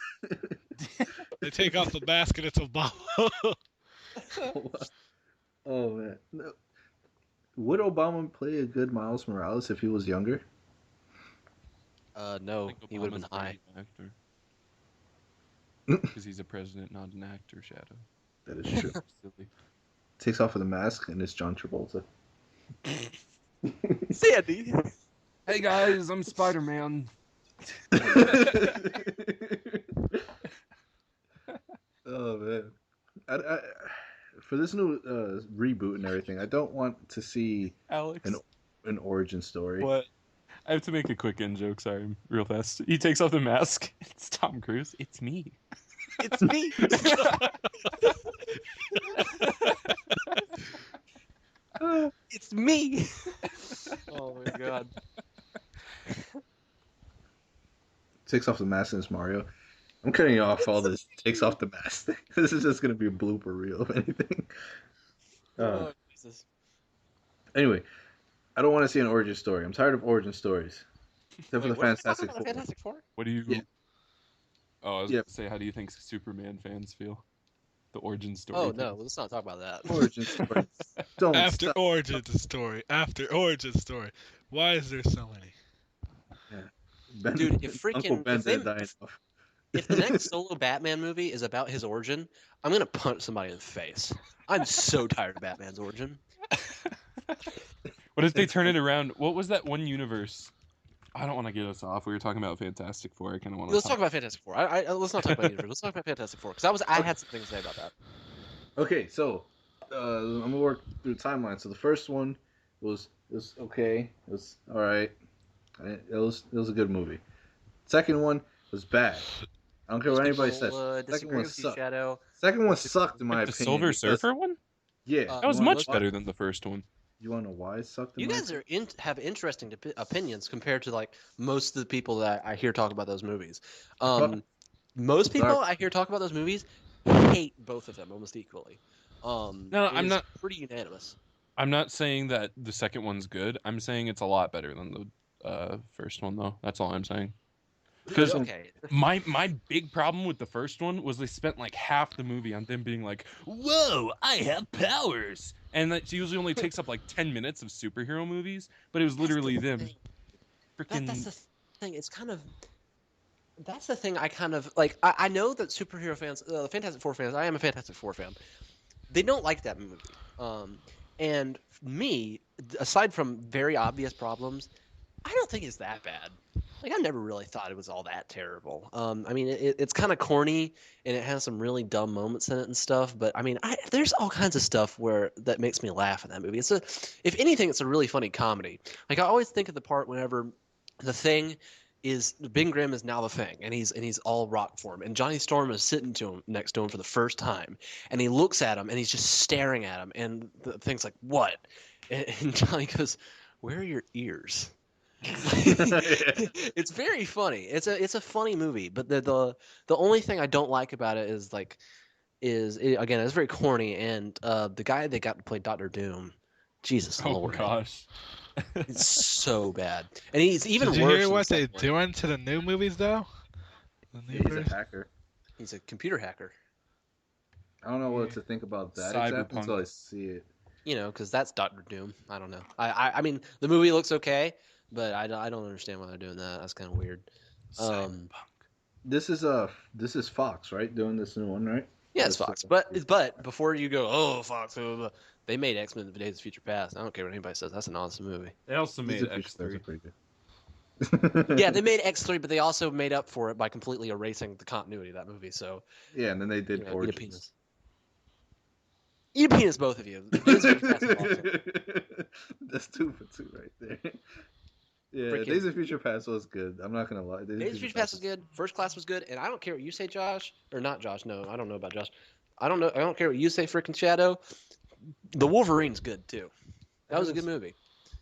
They take off the mask and it's Obama. Oh man, no. Would Obama play a good Miles Morales if he was younger? No, he would have been high. Actor. Because he's a president, not an actor, Shadow. That is true. Silly. Takes off of the mask and it's John Travolta. Sandy. Hey guys, I'm Spider-Man. Oh man, I, for this new reboot and everything, I don't want to see Alex. an origin story. What? I have to make a quick in joke, sorry, real fast. He takes off the mask. It's Tom Cruise. It's me. It's me. It's me. Oh my god. Takes off the mask and it's Mario. I'm cutting off all this. Takes off the mask thing. This is just gonna be a blooper reel, if anything. Oh, Jesus. Anyway, I don't want to see an origin story. I'm tired of origin stories. Except for Wait, the what are we talking Fantastic about, Four. Fantastic Four? What do you... Yeah. Oh, I was Yeah. going to say, how do you think Superman fans feel? The origin story. Oh thing. no, let's not talk about that. Origin story. Don't After stop. origin story. After origin story. Why is there so many? Ben, Dude, if Uncle freaking Ben's if, dying off. if the next solo Batman movie is about his origin, I'm gonna punch somebody in the face. I'm so tired of Batman's origin. What if they turn it around? What was that one universe? I don't want to get us off. We were talking about Fantastic Four. I kind of want to Let's talk about Fantastic Four. Let's not talk about Universe. Let's talk about Fantastic Four because I had some things to say about that. Okay, so I'm gonna work through the timeline. So the first one was okay. It was all right. It was a good movie. Second one was bad. I don't care what anybody says. Second Disagree one with you, sucked. Shadow. Second one sucked in my the opinion. Silver because- Surfer one? Yeah, That was you wanna much know better why? than the first one. You want to know why it sucked? In You my guys opinion? have interesting opinions compared to like most of the people that I hear talk about those movies. Most people I hear talk about those movies hate both of them almost equally. No, I'm is not- pretty unanimous. I'm not saying that the second one's good. I'm saying it's a lot better than the first one, though. That's all I'm saying. Because Okay, my big problem with the first one was they spent like half the movie on them being like, "Whoa, I have powers," and that usually only takes up like 10 minutes of superhero movies. But it was literally them freaking. That's the thing. It's kind of that's the thing. I kind of like. I know that superhero fans, Fantastic Four fans. I am a Fantastic Four fan. They don't like that movie. And me, aside from very obvious problems, I don't think it's that bad. Like I never really thought it was all that terrible. I mean, it's kind of corny and it has some really dumb moments in it and stuff. But I mean, there's all kinds of stuff that makes me laugh in that movie. If anything, it's a really funny comedy. Like I always think of the part whenever the Thing is Ben Grimm is now the Thing, and he's all rock form, and Johnny Storm is sitting next to him for the first time, and he looks at him and he's just staring at him, and the Thing's like, "What?" And Johnny goes, "Where are your ears?" It's very funny. It's a funny movie, but the only thing I don't like about it is again, it's very corny, and the guy they got to play Doctor Doom, Jesus Oh Lord, gosh. it's so bad, and he's even Did you worse hear in the what they second one. doing to the new movies though? The Yeah, new he's a version? hacker. He's a computer hacker, I don't know what Yeah. to think about that exactly Cyberpunk. until I see it. because that's Doctor Doom. I don't know. I mean, the movie looks okay, but I don't understand why they're doing that. That's kind of weird. Cyberpunk. This is Fox, right? Doing this new one, right? Yeah, it's This, Fox. But before you go, oh Fox, blah, blah, blah, they made X-Men: The Days of Future Past. I don't care what anybody says. That's an awesome movie. They also These made are feature films X3. are pretty good. Yeah, they made X3, but they also made up for it by completely erasing the continuity of that movie. So, Yeah, and then they did eat a Origins. penis. Eat a penis, both of you. Days of Future Past is awesome. That's 2 for 2 right there. Yeah, Freaking- Days of Future Past was good. I'm not gonna lie. Days of Future Past was good. First Class was good, and I don't care what you say, Josh, or not Josh. No, I don't know about Josh. I don't know. I don't care what you say, freaking Shadow. The Wolverine's good too. That was a good movie.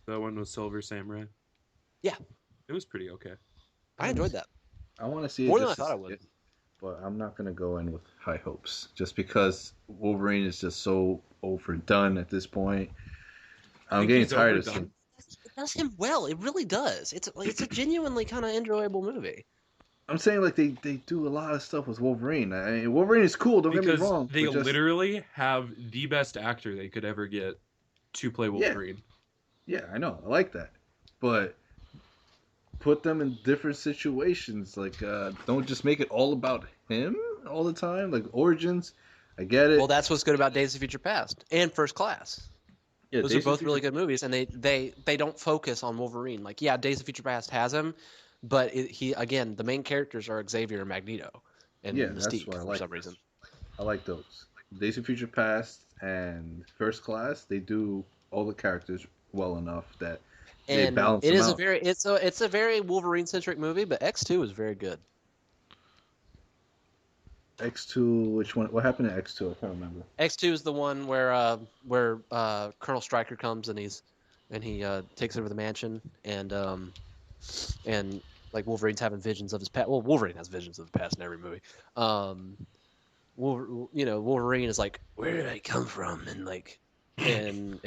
That one was Silver Samurai. Yeah. It was pretty okay. I enjoyed that I want to see it more than I just to thought I see would. it, but I'm not gonna go in with high hopes just because Wolverine is just so overdone at this point. I'm think getting he's tired of overdone. seeing. It does him well. It really does. It's a genuinely kind of enjoyable movie. I'm saying like they do a lot of stuff with Wolverine. I mean, Wolverine is cool. Don't get me Because wrong. they but just, literally have the best actor they could ever get to play Wolverine. yeah, I know. I like that, but put them in different situations. Like, don't just make it all about him all the time. Like Origins, I get it. Well, that's what's good about Days of Future Past and First Class. yeah, Those Days are of both Future- really good movies, and they don't focus on Wolverine. Like, yeah, Days of Future Past has him, but the main characters are Xavier and Magneto and Yeah, that's Mystique what I for like. some reason. I like those. Days of Future Past and First Class, they do all the characters well enough that they And balance it them is out. it's a very Wolverine centric movie, but X2 is very good. X2, which one? What happened to X2? I can't remember. X2 is the one where Colonel Stryker comes and he takes over the mansion and like Wolverine's having visions of his past. Well, Wolverine has visions of the past in every movie. Wolverine is like, where did I come from? And like, and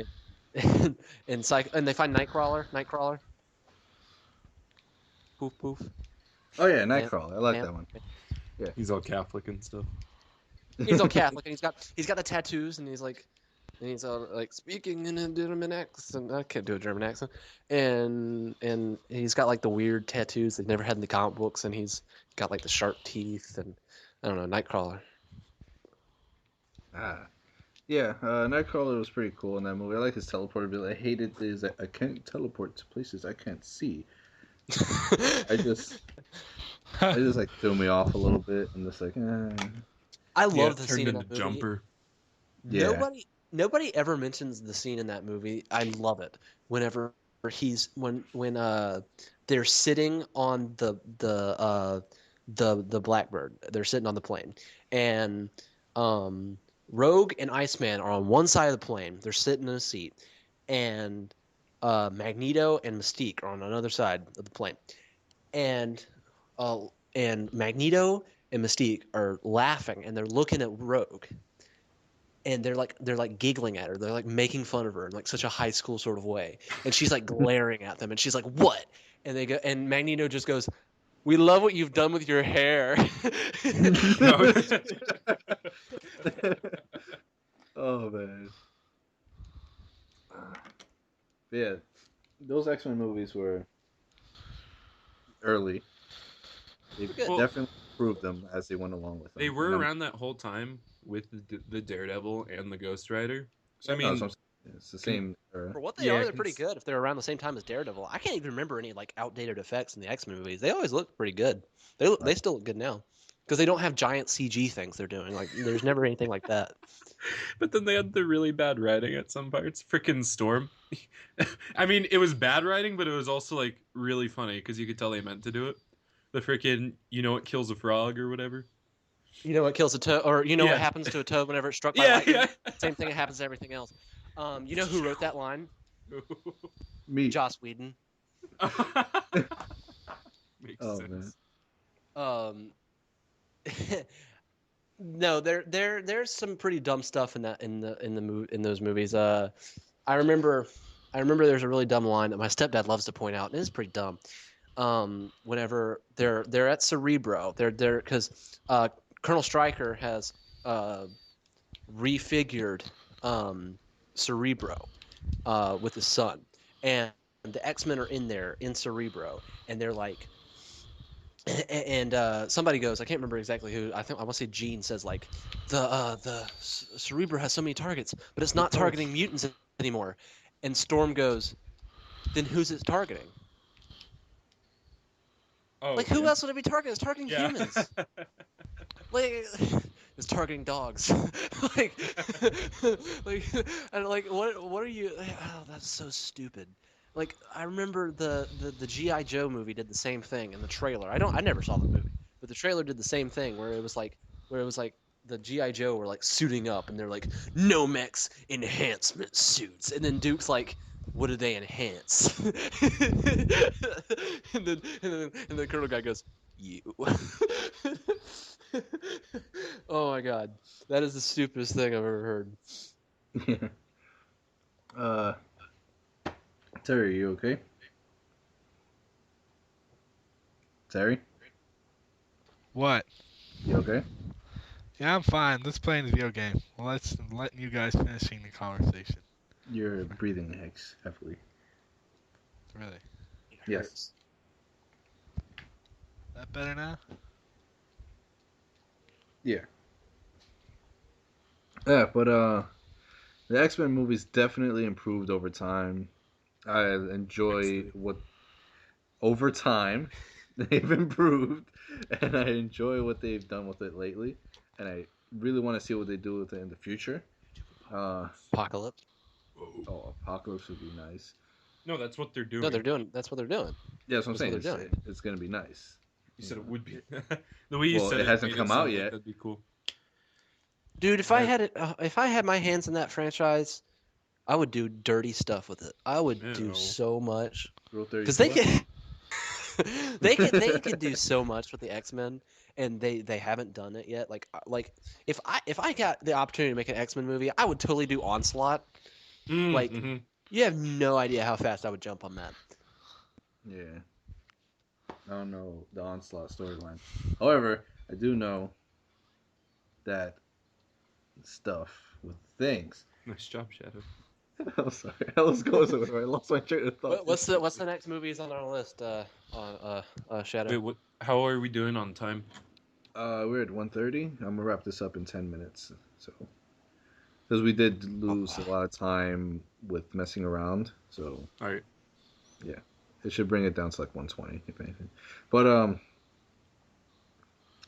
and they find Nightcrawler. Poof poof. Oh yeah, Man, Nightcrawler. I like man. that one. He's all Catholic and stuff. He's all Catholic and he's got the tattoos and he's all like speaking in a German accent. I can't do a German accent. And he's got like the weird tattoos they've never had in the comic books, and he's got like the sharp teeth and I don't know, Nightcrawler. Yeah, Nightcrawler was pretty cool in that movie. I like his teleportability. I hated is that I can't teleport to places I can't see. It just like threw me off a little bit. I'm just like, I love the turned scene in into that movie. Jumper. Yeah. Nobody ever mentions the scene in that movie. I love it. Whenever when they're sitting on the Blackbird, they're sitting on the plane, and Rogue and Iceman are on one side of the plane. They're sitting in a seat, and Magneto and Mystique are on another side of the plane, and Magneto and Mystique are laughing and they're looking at Rogue, and they're like giggling at her. They're like making fun of her in like such a high school sort of way, and she's like glaring at them, and she's like, "What?" And they go, and Magneto just goes, "We love what you've done with your hair." Oh man. Yeah, those X-Men movies were early. They good. definitely improved them as they went along with them. They were And I'm- around that whole time with the Daredevil and the Ghost Rider. So I no, mean, that's what I'm saying. It's the same era. For what they Yeah, are, they're pretty cons- good. If they're around the same time as Daredevil, I can't even remember any like outdated effects in the X-Men movies. They always look pretty good. They still look good now because they don't have giant CG things they're doing. Like there's never anything like that. but then they had the really bad writing at some parts. Frickin' Storm. I mean, it was bad writing, but it was also like really funny because you could tell they meant to do it. The frickin' it kills a frog or whatever. You know what kills a toad, or you know Yeah. what happens to a toad whenever it's struck by Yeah, lightning? yeah. Same thing that happens to everything else. You know who wrote that line? Me. Joss Whedon. Makes Oh, sense. Um, no, there's some pretty dumb stuff in those movies. I remember there's a really dumb line that my stepdad loves to point out, and it is pretty dumb. Whenever they're at Cerebro, they're because Colonel Stryker has refigured Cerebro with his son, and the X-Men are in there in Cerebro, and they're like, and somebody goes, I can't remember exactly who. I want to say Gene says like, the Cerebro has so many targets, but it's not targeting mutants anymore. And Storm goes, then who's it targeting? Oh, Like, who yeah. else would it be targeting? It's targeting Yeah. humans. Like, it's targeting dogs. like, like, and like, what are you? Oh, that's so stupid. Like, I remember the GI Joe movie did the same thing in the trailer. I never saw the movie, but the trailer did the same thing where it was like the GI Joe were like suiting up and they're like Nomex enhancement suits, and then Duke's like, what do they enhance? and then Colonel Guy goes, you. Oh my god, that is the stupidest thing I've ever heard. Yeah. Uh, Terry, you okay? Terry, What? you okay? Yeah, I'm fine. Let's play the video game. Well, let's let you guys finishing the conversation. You're breathing heavily. Really? It Yes. hurts. That better now? Yeah. Yeah, but the X-Men movies definitely improved over time. I enjoy what over time they've improved, and I enjoy what they've done with it lately, and I really want to see what they do with it in the future. Apocalypse. Oh, Apocalypse would be nice. No, that's what they're doing. No, they're doing. That's what they're doing. Yeah, that's what I'm That's saying. what they're It's gonna be nice. You said it would be. The way you Well, said it hasn't made come sound out like yet. that'd be cool. Dude, if I had my hands in that franchise, I would do dirty stuff with it. I would do Ew. so much Rule because they 34. can. they could do so much with the X-Men, and they haven't done it yet. Like if I got the opportunity to make an X-Men movie, I would totally do Onslaught. Like, Mm-hmm. you have no idea how fast I would jump on that. Yeah. I don't know the Onslaught storyline. However, I do know that stuff with things. Nice job, Shadow. I'm sorry. I was going somewhere. I lost my train of thought. What's the next movies on our list? On Shadow. Wait, what? How are we doing on time? We're at 1:30. I'm gonna wrap this up in 10 minutes. So, because we did lose a lot of time with messing around, so All right. yeah, it should bring it down to like 120 if anything. But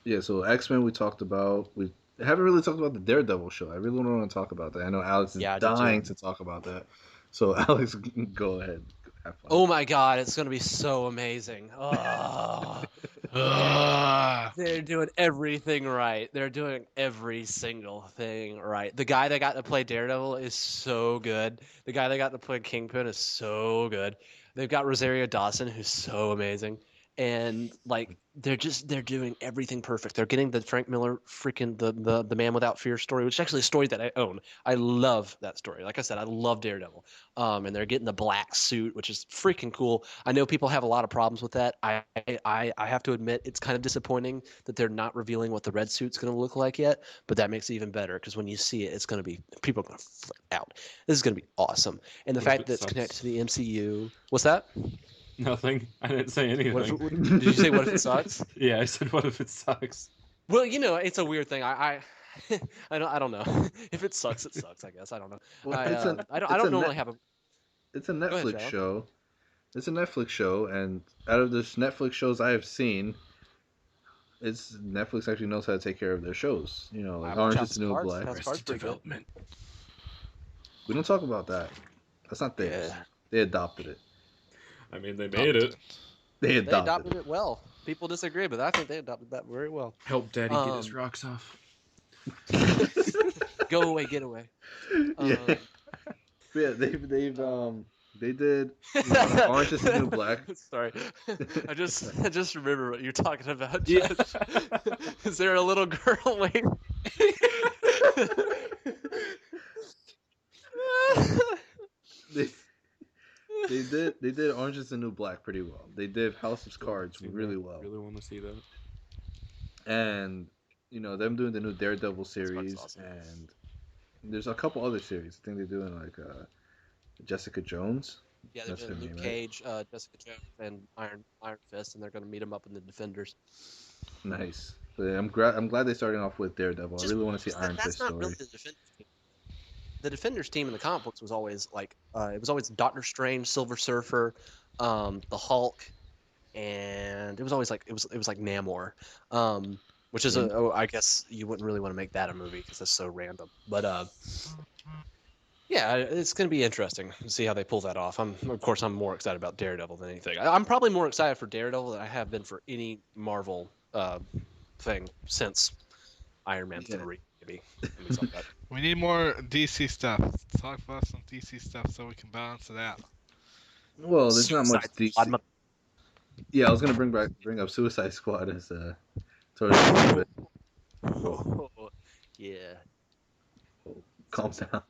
yeah. So X-Men we talked about. We haven't really talked about the Daredevil show. I really don't want to talk about that. I know Alex is Yeah, I do too. dying to talk about that. So Alex, go ahead. Have fun. Oh my god, it's gonna be so amazing. Oh. They're doing everything right. They're doing every single thing right. The guy that got to play Daredevil is so good. The guy that got to play Kingpin is so good. They've got Rosario Dawson, who's so amazing. And like they're doing everything perfect. They're getting the Frank Miller freaking the Man Without Fear story, which is actually a story that I own. I love that story. Like I said, I love Daredevil. And they're getting the black suit, which is freaking cool. I know people have a lot of problems with that. I have to admit it's kind of disappointing that they're not revealing what the red suit's going to look like yet. But that makes it even better because when you see it, it's going to be people are going to flip out. This is going to be awesome. And the What if fact it that it's sucks? connected to the MCU. What's that? Nothing. I didn't say anything. What if, did you say what if it sucks? Yeah, I said what if it sucks. Well, it's a weird thing. I don't know. If it sucks, it sucks. I guess I don't know. Well, I it's don't a normally have a. it's a ahead, Netflix Shadow. show. It's a Netflix show, and out of the Netflix shows I have seen, it's Netflix actually knows how to take care of their shows. You know, like Watch Orange House is the of New Cards. Black. House of Cards pretty good. We don't talk about that. That's not theirs. Yeah. They adopted it. I mean, they made it. They They adopted adopted it well. People disagree, but I think they adopted that very well. Help Daddy get his Um, rocks off. Go away, get away. Yeah. Um, Yeah, they've They did Orange is the New Black. Sorry, I just remember what you're talking about, Yeah. Judge. Is there a little girl waiting? they they did Orange is the New Black pretty well. They did House of Cards really well, Really want to see that. and them doing the new Daredevil That's series, awesome. and there's a couple other series. I think they're doing like Jessica Jones. Yeah, they're That's her doing Luke name, right? Cage, Jessica Jones, and Iron Fist, and they're going to meet him up in the Defenders. Nice. But I'm glad they're starting off with Daredevil. I Just really want to see because Iron that's Fist not really story. the Defenders team. The Defenders team in the comic books was always like it was always Doctor Strange, Silver Surfer, the Hulk, and it was always like it was like Namor, which is I guess you wouldn't really want to make that a movie because that's so random. But yeah, it's going to be interesting to see how they pull that off. Of course, I'm more excited about Daredevil than anything. I'm probably more excited for Daredevil than I have been for any Marvel thing since Iron Man Yeah. 3, maybe. When we saw that. We need more DC stuff. Talk about some DC stuff so we can balance it out. Well, there's not much Suicide Squad, DC. Yeah, I was gonna bring up Suicide Squad as towards the end of it. yeah. Calm down.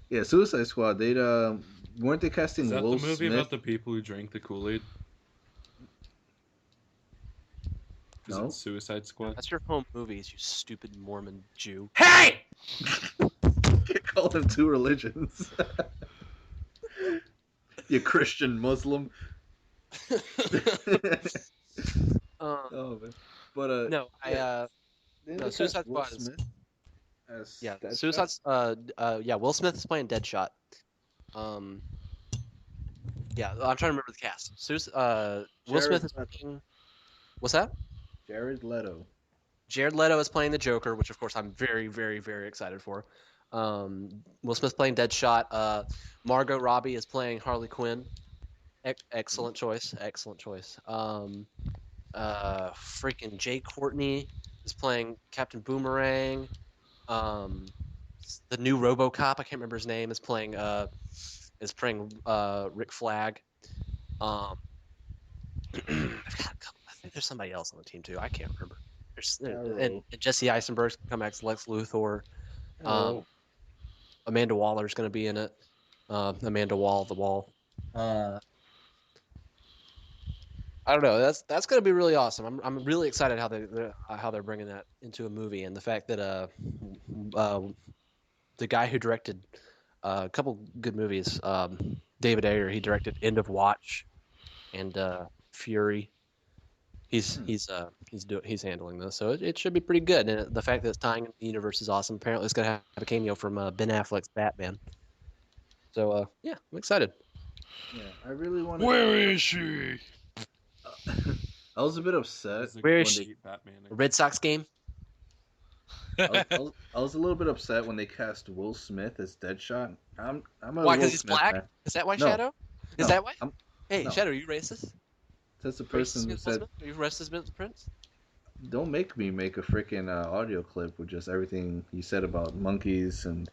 Yeah, Suicide Squad. They weren't they casting Is that Will the movie Smith? about the people who drank the Kool-Aid? Is No. it Suicide Squad? That's your home movies, you stupid Mormon Jew. Hey! You call them two religions. You Christian Muslim. Oh man. But no, no, Suicide Will Squad is Smith as yeah. Deadshot? Suicide. Yeah, Will Smith is playing Deadshot. Yeah, I'm trying to remember the cast. Will Smith is playing. What's that? Jared Leto. Jared Leto is playing the Joker, which of course I'm very, very, very excited for. Will Smith playing Deadshot. Margot Robbie is playing Harley Quinn. Excellent choice. Excellent choice. Freaking Jay Courtney is playing Captain Boomerang. The new RoboCop, I can't remember his name, is playing Rick Flag. I think there's somebody else on the team too. I can't remember. And Jesse Eisenberg's come back as Lex Luthor. Amanda Waller's going to be in it. Amanda Wall, the Wall. I don't know. That's going to be really awesome. I'm really excited how they're bringing that into a movie, and the fact that the guy who directed a couple good movies, David Ayer, he directed End of Watch and Fury. He's handling this, so it should be pretty good. And the fact that it's tying into the universe is awesome. Apparently, it's going to have a cameo from Ben Affleck's Batman. So yeah, I'm excited. Yeah, I really want. Where is she? I was a bit upset. Where is when she? A Red Sox game? I was a little bit upset when they cast Will Smith as Deadshot. I'm a Why? Will Because he's Smith black? fan. Is that why, No. Shadow? Is No, that why? Hey, no. Shadow, are you racist? That's the Racist person who against Will said, Smith? Are you racist against Prince? "Don't make me make a freaking audio clip with just everything you said about monkeys and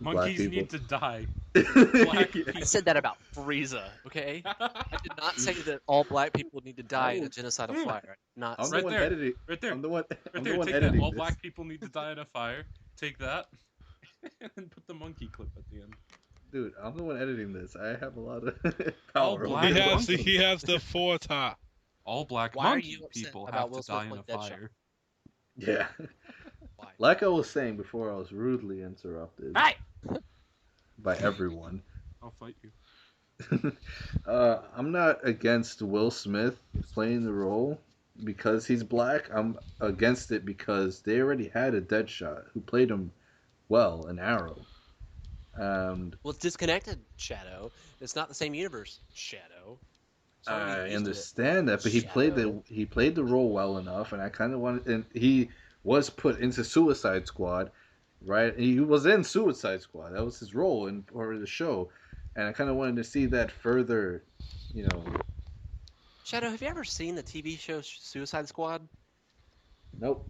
black Monkeys people." need to die. Black I said that about Frieza, okay? I did not say that all black people need to die in a genocidal fire. I did not I'm say the Right one there. editing. Right there. I'm the one. Right I'm there, the one take that. editing All this. black people need to die in a fire. Take that. And then put the monkey clip at the end. Dude, I'm the one editing this. I have a lot of All power. black He over has it. he has the foretop. All black Why are monkey you upset people about have Will to Smith die in a playing Deadshot? fire. Yeah. Why? Like I was saying before, I was rudely interrupted Hey! by everyone. I'll fight you. I'm not against Will Smith playing the role because he's black. I'm against it because they already had a Deadshot who played him well in Arrow. Well, it's disconnected, Shadow. It's not the same universe, Shadow. Sorry to get I used to it. understand that, but he played the role well enough, and I kind of wanted. And he was put into Suicide Squad, right? He was in Suicide Squad. That was his role in part of the show, and I kind of wanted to see that further. Shadow, have you ever seen the TV show Suicide Squad? Nope.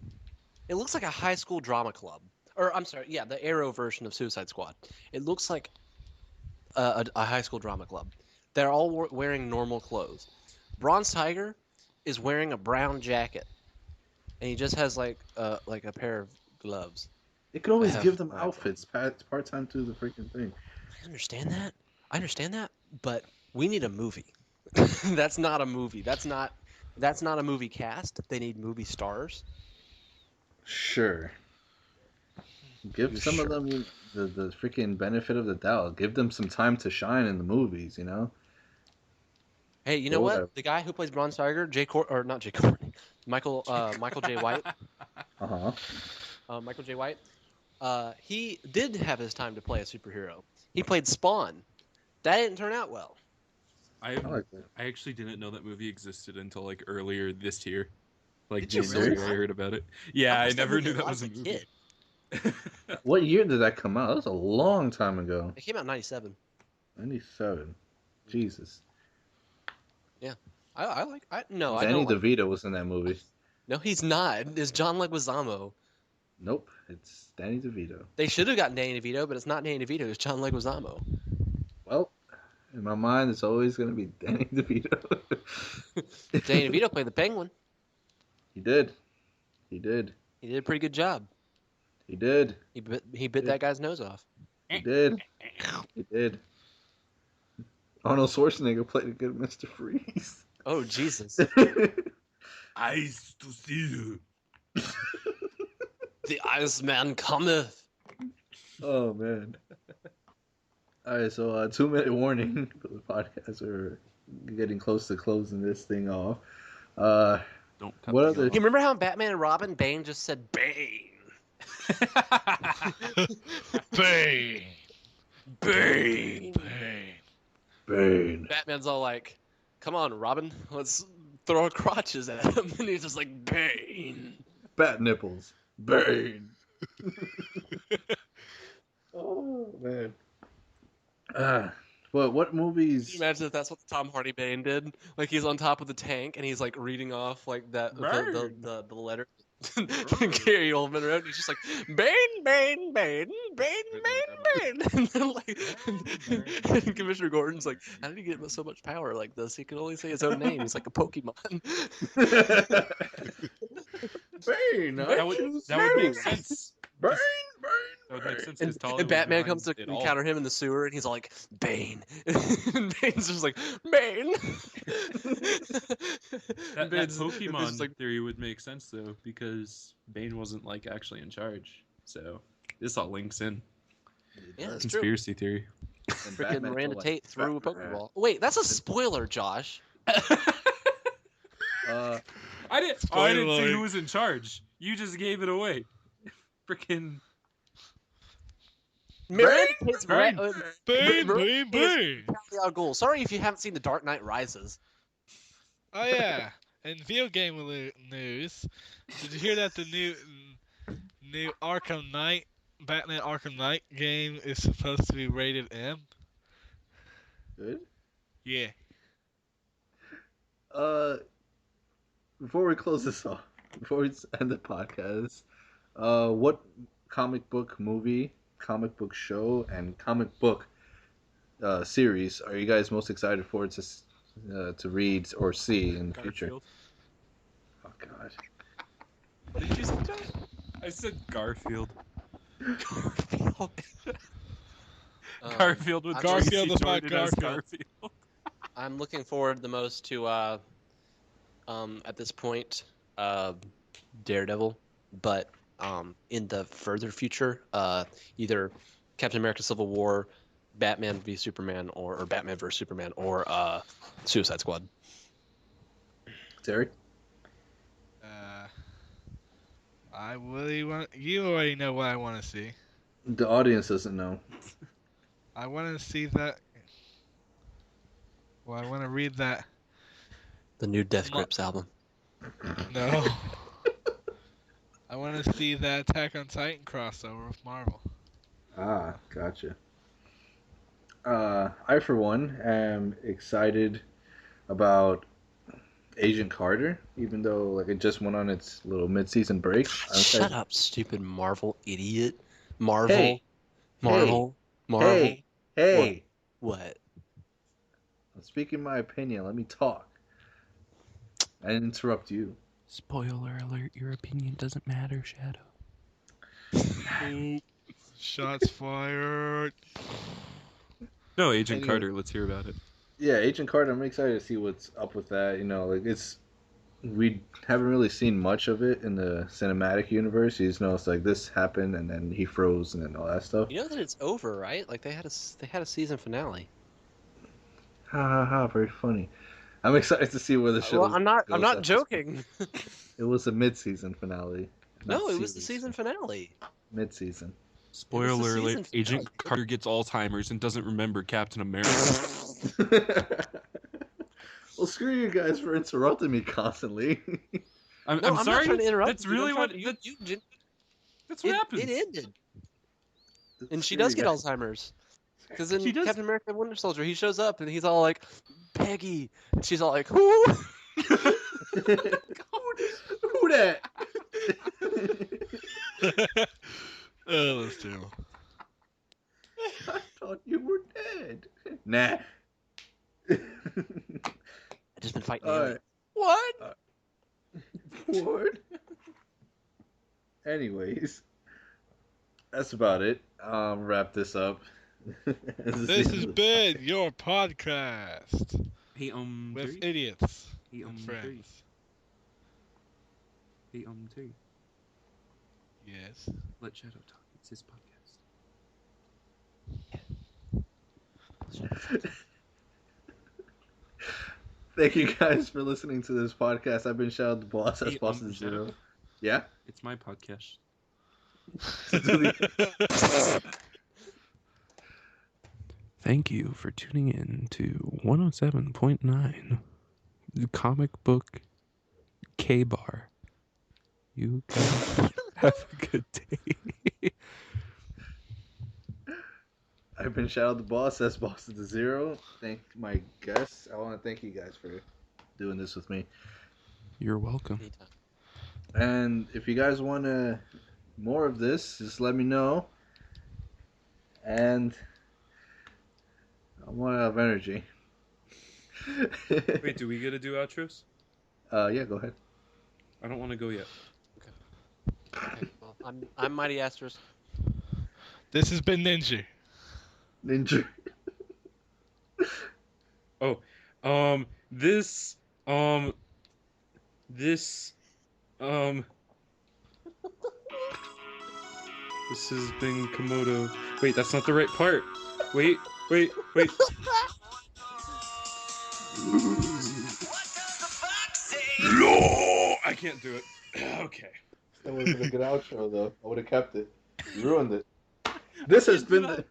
It looks like a high school drama club. Or, I'm sorry, yeah, the Arrow version of Suicide Squad. It looks like a high school drama club. They're all wearing normal clothes. Bronze Tiger is wearing a brown jacket, and he just has like a pair of gloves. They could always have give them whatever. outfits part time to the freaking thing. I understand that. But we need a movie. That's not a movie. That's not a movie cast. They need movie stars. Sure. Give You some of sure? them the freaking benefit of the doubt. Give them some time to shine in the movies, you know? Hey, you But know whatever. what? The guy who plays Bronze Tiger, not Jay Courtney, Michael J. White. Uh-huh. Michael J. White. He did have his time to play a superhero. He played Spawn. That didn't turn out well. I I like that. I actually didn't know that movie existed until like earlier this year. Like Did you January, really? I heard about it. Yeah, I watched that never movie knew a that lot was a as a movie. kid. What year did that come out? That was a long time ago. It came out in '97. 97. Jesus. I Danny don't like. DeVito was in that movie. No, he's not. It's John Leguizamo. Nope, it's Danny DeVito. They should have gotten Danny DeVito, but it's not Danny DeVito. It's John Leguizamo. Well, in my mind, it's always going to be Danny DeVito. Danny DeVito played the Penguin. He did. He did. He did a pretty good job. He did. He bit that guy's nose off. He did. He did. Arnold Schwarzenegger played a good Mr. Freeze. Oh Jesus! Eyes to see you. The Iceman cometh. Oh, man. All right, so 2-minute warning for the podcast. We're getting close to closing this thing off. Don't cut What me other- off. You remember how in Batman and Robin, Bane just said Bane? Bane. Bane. Bane. Bane. Batman's all like, "Come on, Robin, let's throw our crotches at him," and he's just like, "Bane." Bat nipples. Bane. Oh, man. But what Can movies? you imagine if that's what Tom Hardy Bane did? Like he's on top of the tank and he's like reading off like that the letter. Gary Oldman wrote. And he's just like Bane, Bane, Bane, Bane, Bane, Bane, and then like and Commissioner Gordon's like, how did he get so much power like this? He can only say his own name. He's like a Pokemon. Bane. That would make sense. Bane. That would make sense And, because Talia and was Batman behind comes to it all. encounter him in the sewer, and he's all like, "Bane." And Bane's just like, "Bane." That Bane's Pokemon just like, theory would make sense though, because Bane wasn't like actually in charge. So this all links in. yeah, that's true. Conspiracy theory. Freaking Miranda Tate threw a Pokeball. Wait, that's a spoiler, Josh. Uh, I didn't say Spoiler. who was in charge. You just gave it away. Freaking Miranda Tate's Bane. Bane. Miranda Bane. is Bane. Talia al Ghul. Sorry if you haven't seen The Dark Knight Rises. Oh yeah. In video game news, did you hear that the new Arkham Knight, Batman Arkham Knight game is supposed to be rated M? good. Yeah. Before we close this off, before we end the podcast, what comic book movie, comic book show, and comic book series are you guys most excited for to read or see in the future? Garfield. Oh God. What did you say, Josh? I said Garfield. Garfield. Garfield with Garfield Tracy with my Jordan as Garfield. I'm looking forward the most to at this point Daredevil, but in the further future either Captain America Civil War, Batman v Superman, or Batman vs Superman, or Suicide Squad. Terry? I really want. You already know what I want to see. The audience doesn't know. I want to see that. Well, I want to read that. The new Death Grips album. No. I want to see that Attack on Titan crossover with Marvel. Ah, gotcha. I, for one, am excited about Agent Carter, even though like it just went on its little mid-season break. I'm Shut excited- up, stupid Marvel idiot. Marvel. Hey, Marvel. Hey, hey, What? What? I'm speaking my opinion. Let me talk. I didn't interrupt you. Spoiler alert, your opinion doesn't matter, Shadow. Oop. Shots fired. No, Agent Anyway. Carter, let's hear about it. Yeah, Agent Carter. I'm excited to see what's up with that. You know, like we haven't really seen much of it in the cinematic universe. You just know it's like this happened and then he froze and then all that stuff. You know that it's over, right? Like they had a season finale. Ha ha ha! Very funny. I'm excited to see where the show. Well, I'm not goes after joking. It was a mid-season finale. No, it was the season finale. Mid-season. Spoiler season alert, Agent Carter gets Alzheimer's and doesn't remember Captain America. Well, screw you guys for interrupting me constantly. I'm I'm sorry. not trying to interrupt. That's you, dude. really I'm what. trying- That's, you- that's what happens. It ended, and she Screw does you get guys. Alzheimer's. Because in She does. Captain America: Winter Soldier, he shows up and he's all like, "Peggy," and she's all like, "Who?" Who that? Oh, that's terrible. I thought you were dead. Nah. I just been fighting All aliens. right. What? Ward. Anyways, that's about it. Wrap this up. This has been your podcast Hey, with Terry? idiots Hey, and Terry? friends. Hey, Terry, Yes. let Shadow talk. It's his podcast. Thank you guys for listening to this podcast. I've been Shadow the Boss. That's Hey, Boston Shadow? Zero. Yeah? It's my podcast. Thank you for tuning in to 107.9, the comic book K-Bar. You guys have a good day. I've been Shadow the Boss. That's Boston Zero. Thank my guests. I want to thank you guys for doing this with me. You're welcome. Anytime. And if you guys want more of this, just let me know. And I'm out of energy. Wait, do we get to do outros? Yeah, go ahead. I don't want to go yet. Okay, well, I'm Mighty Asterisk. This has been Ninja. Ninja. This has been Komodo. Wait, that's not the right part. Wait. No, I can't do it. Okay. That wasn't a good outro, though. I would have kept it. You ruined it. This has been the.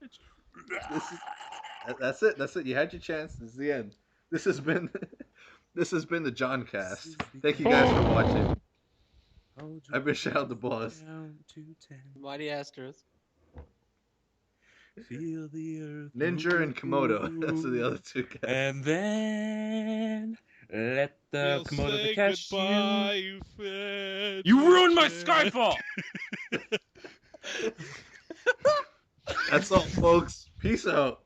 That's it. That's it. You had your chance. This is the end. This has been the Johncast. Thank you guys for watching. I've been Shadow the Boss. Mighty Asterisk. Feel the earth. Ninja and Komodo. Those are the other two guys. And then let the We'll Komodo say catch goodbye, you. you fed You ruined my chicken. Skyfall. That's all, folks. Peace out.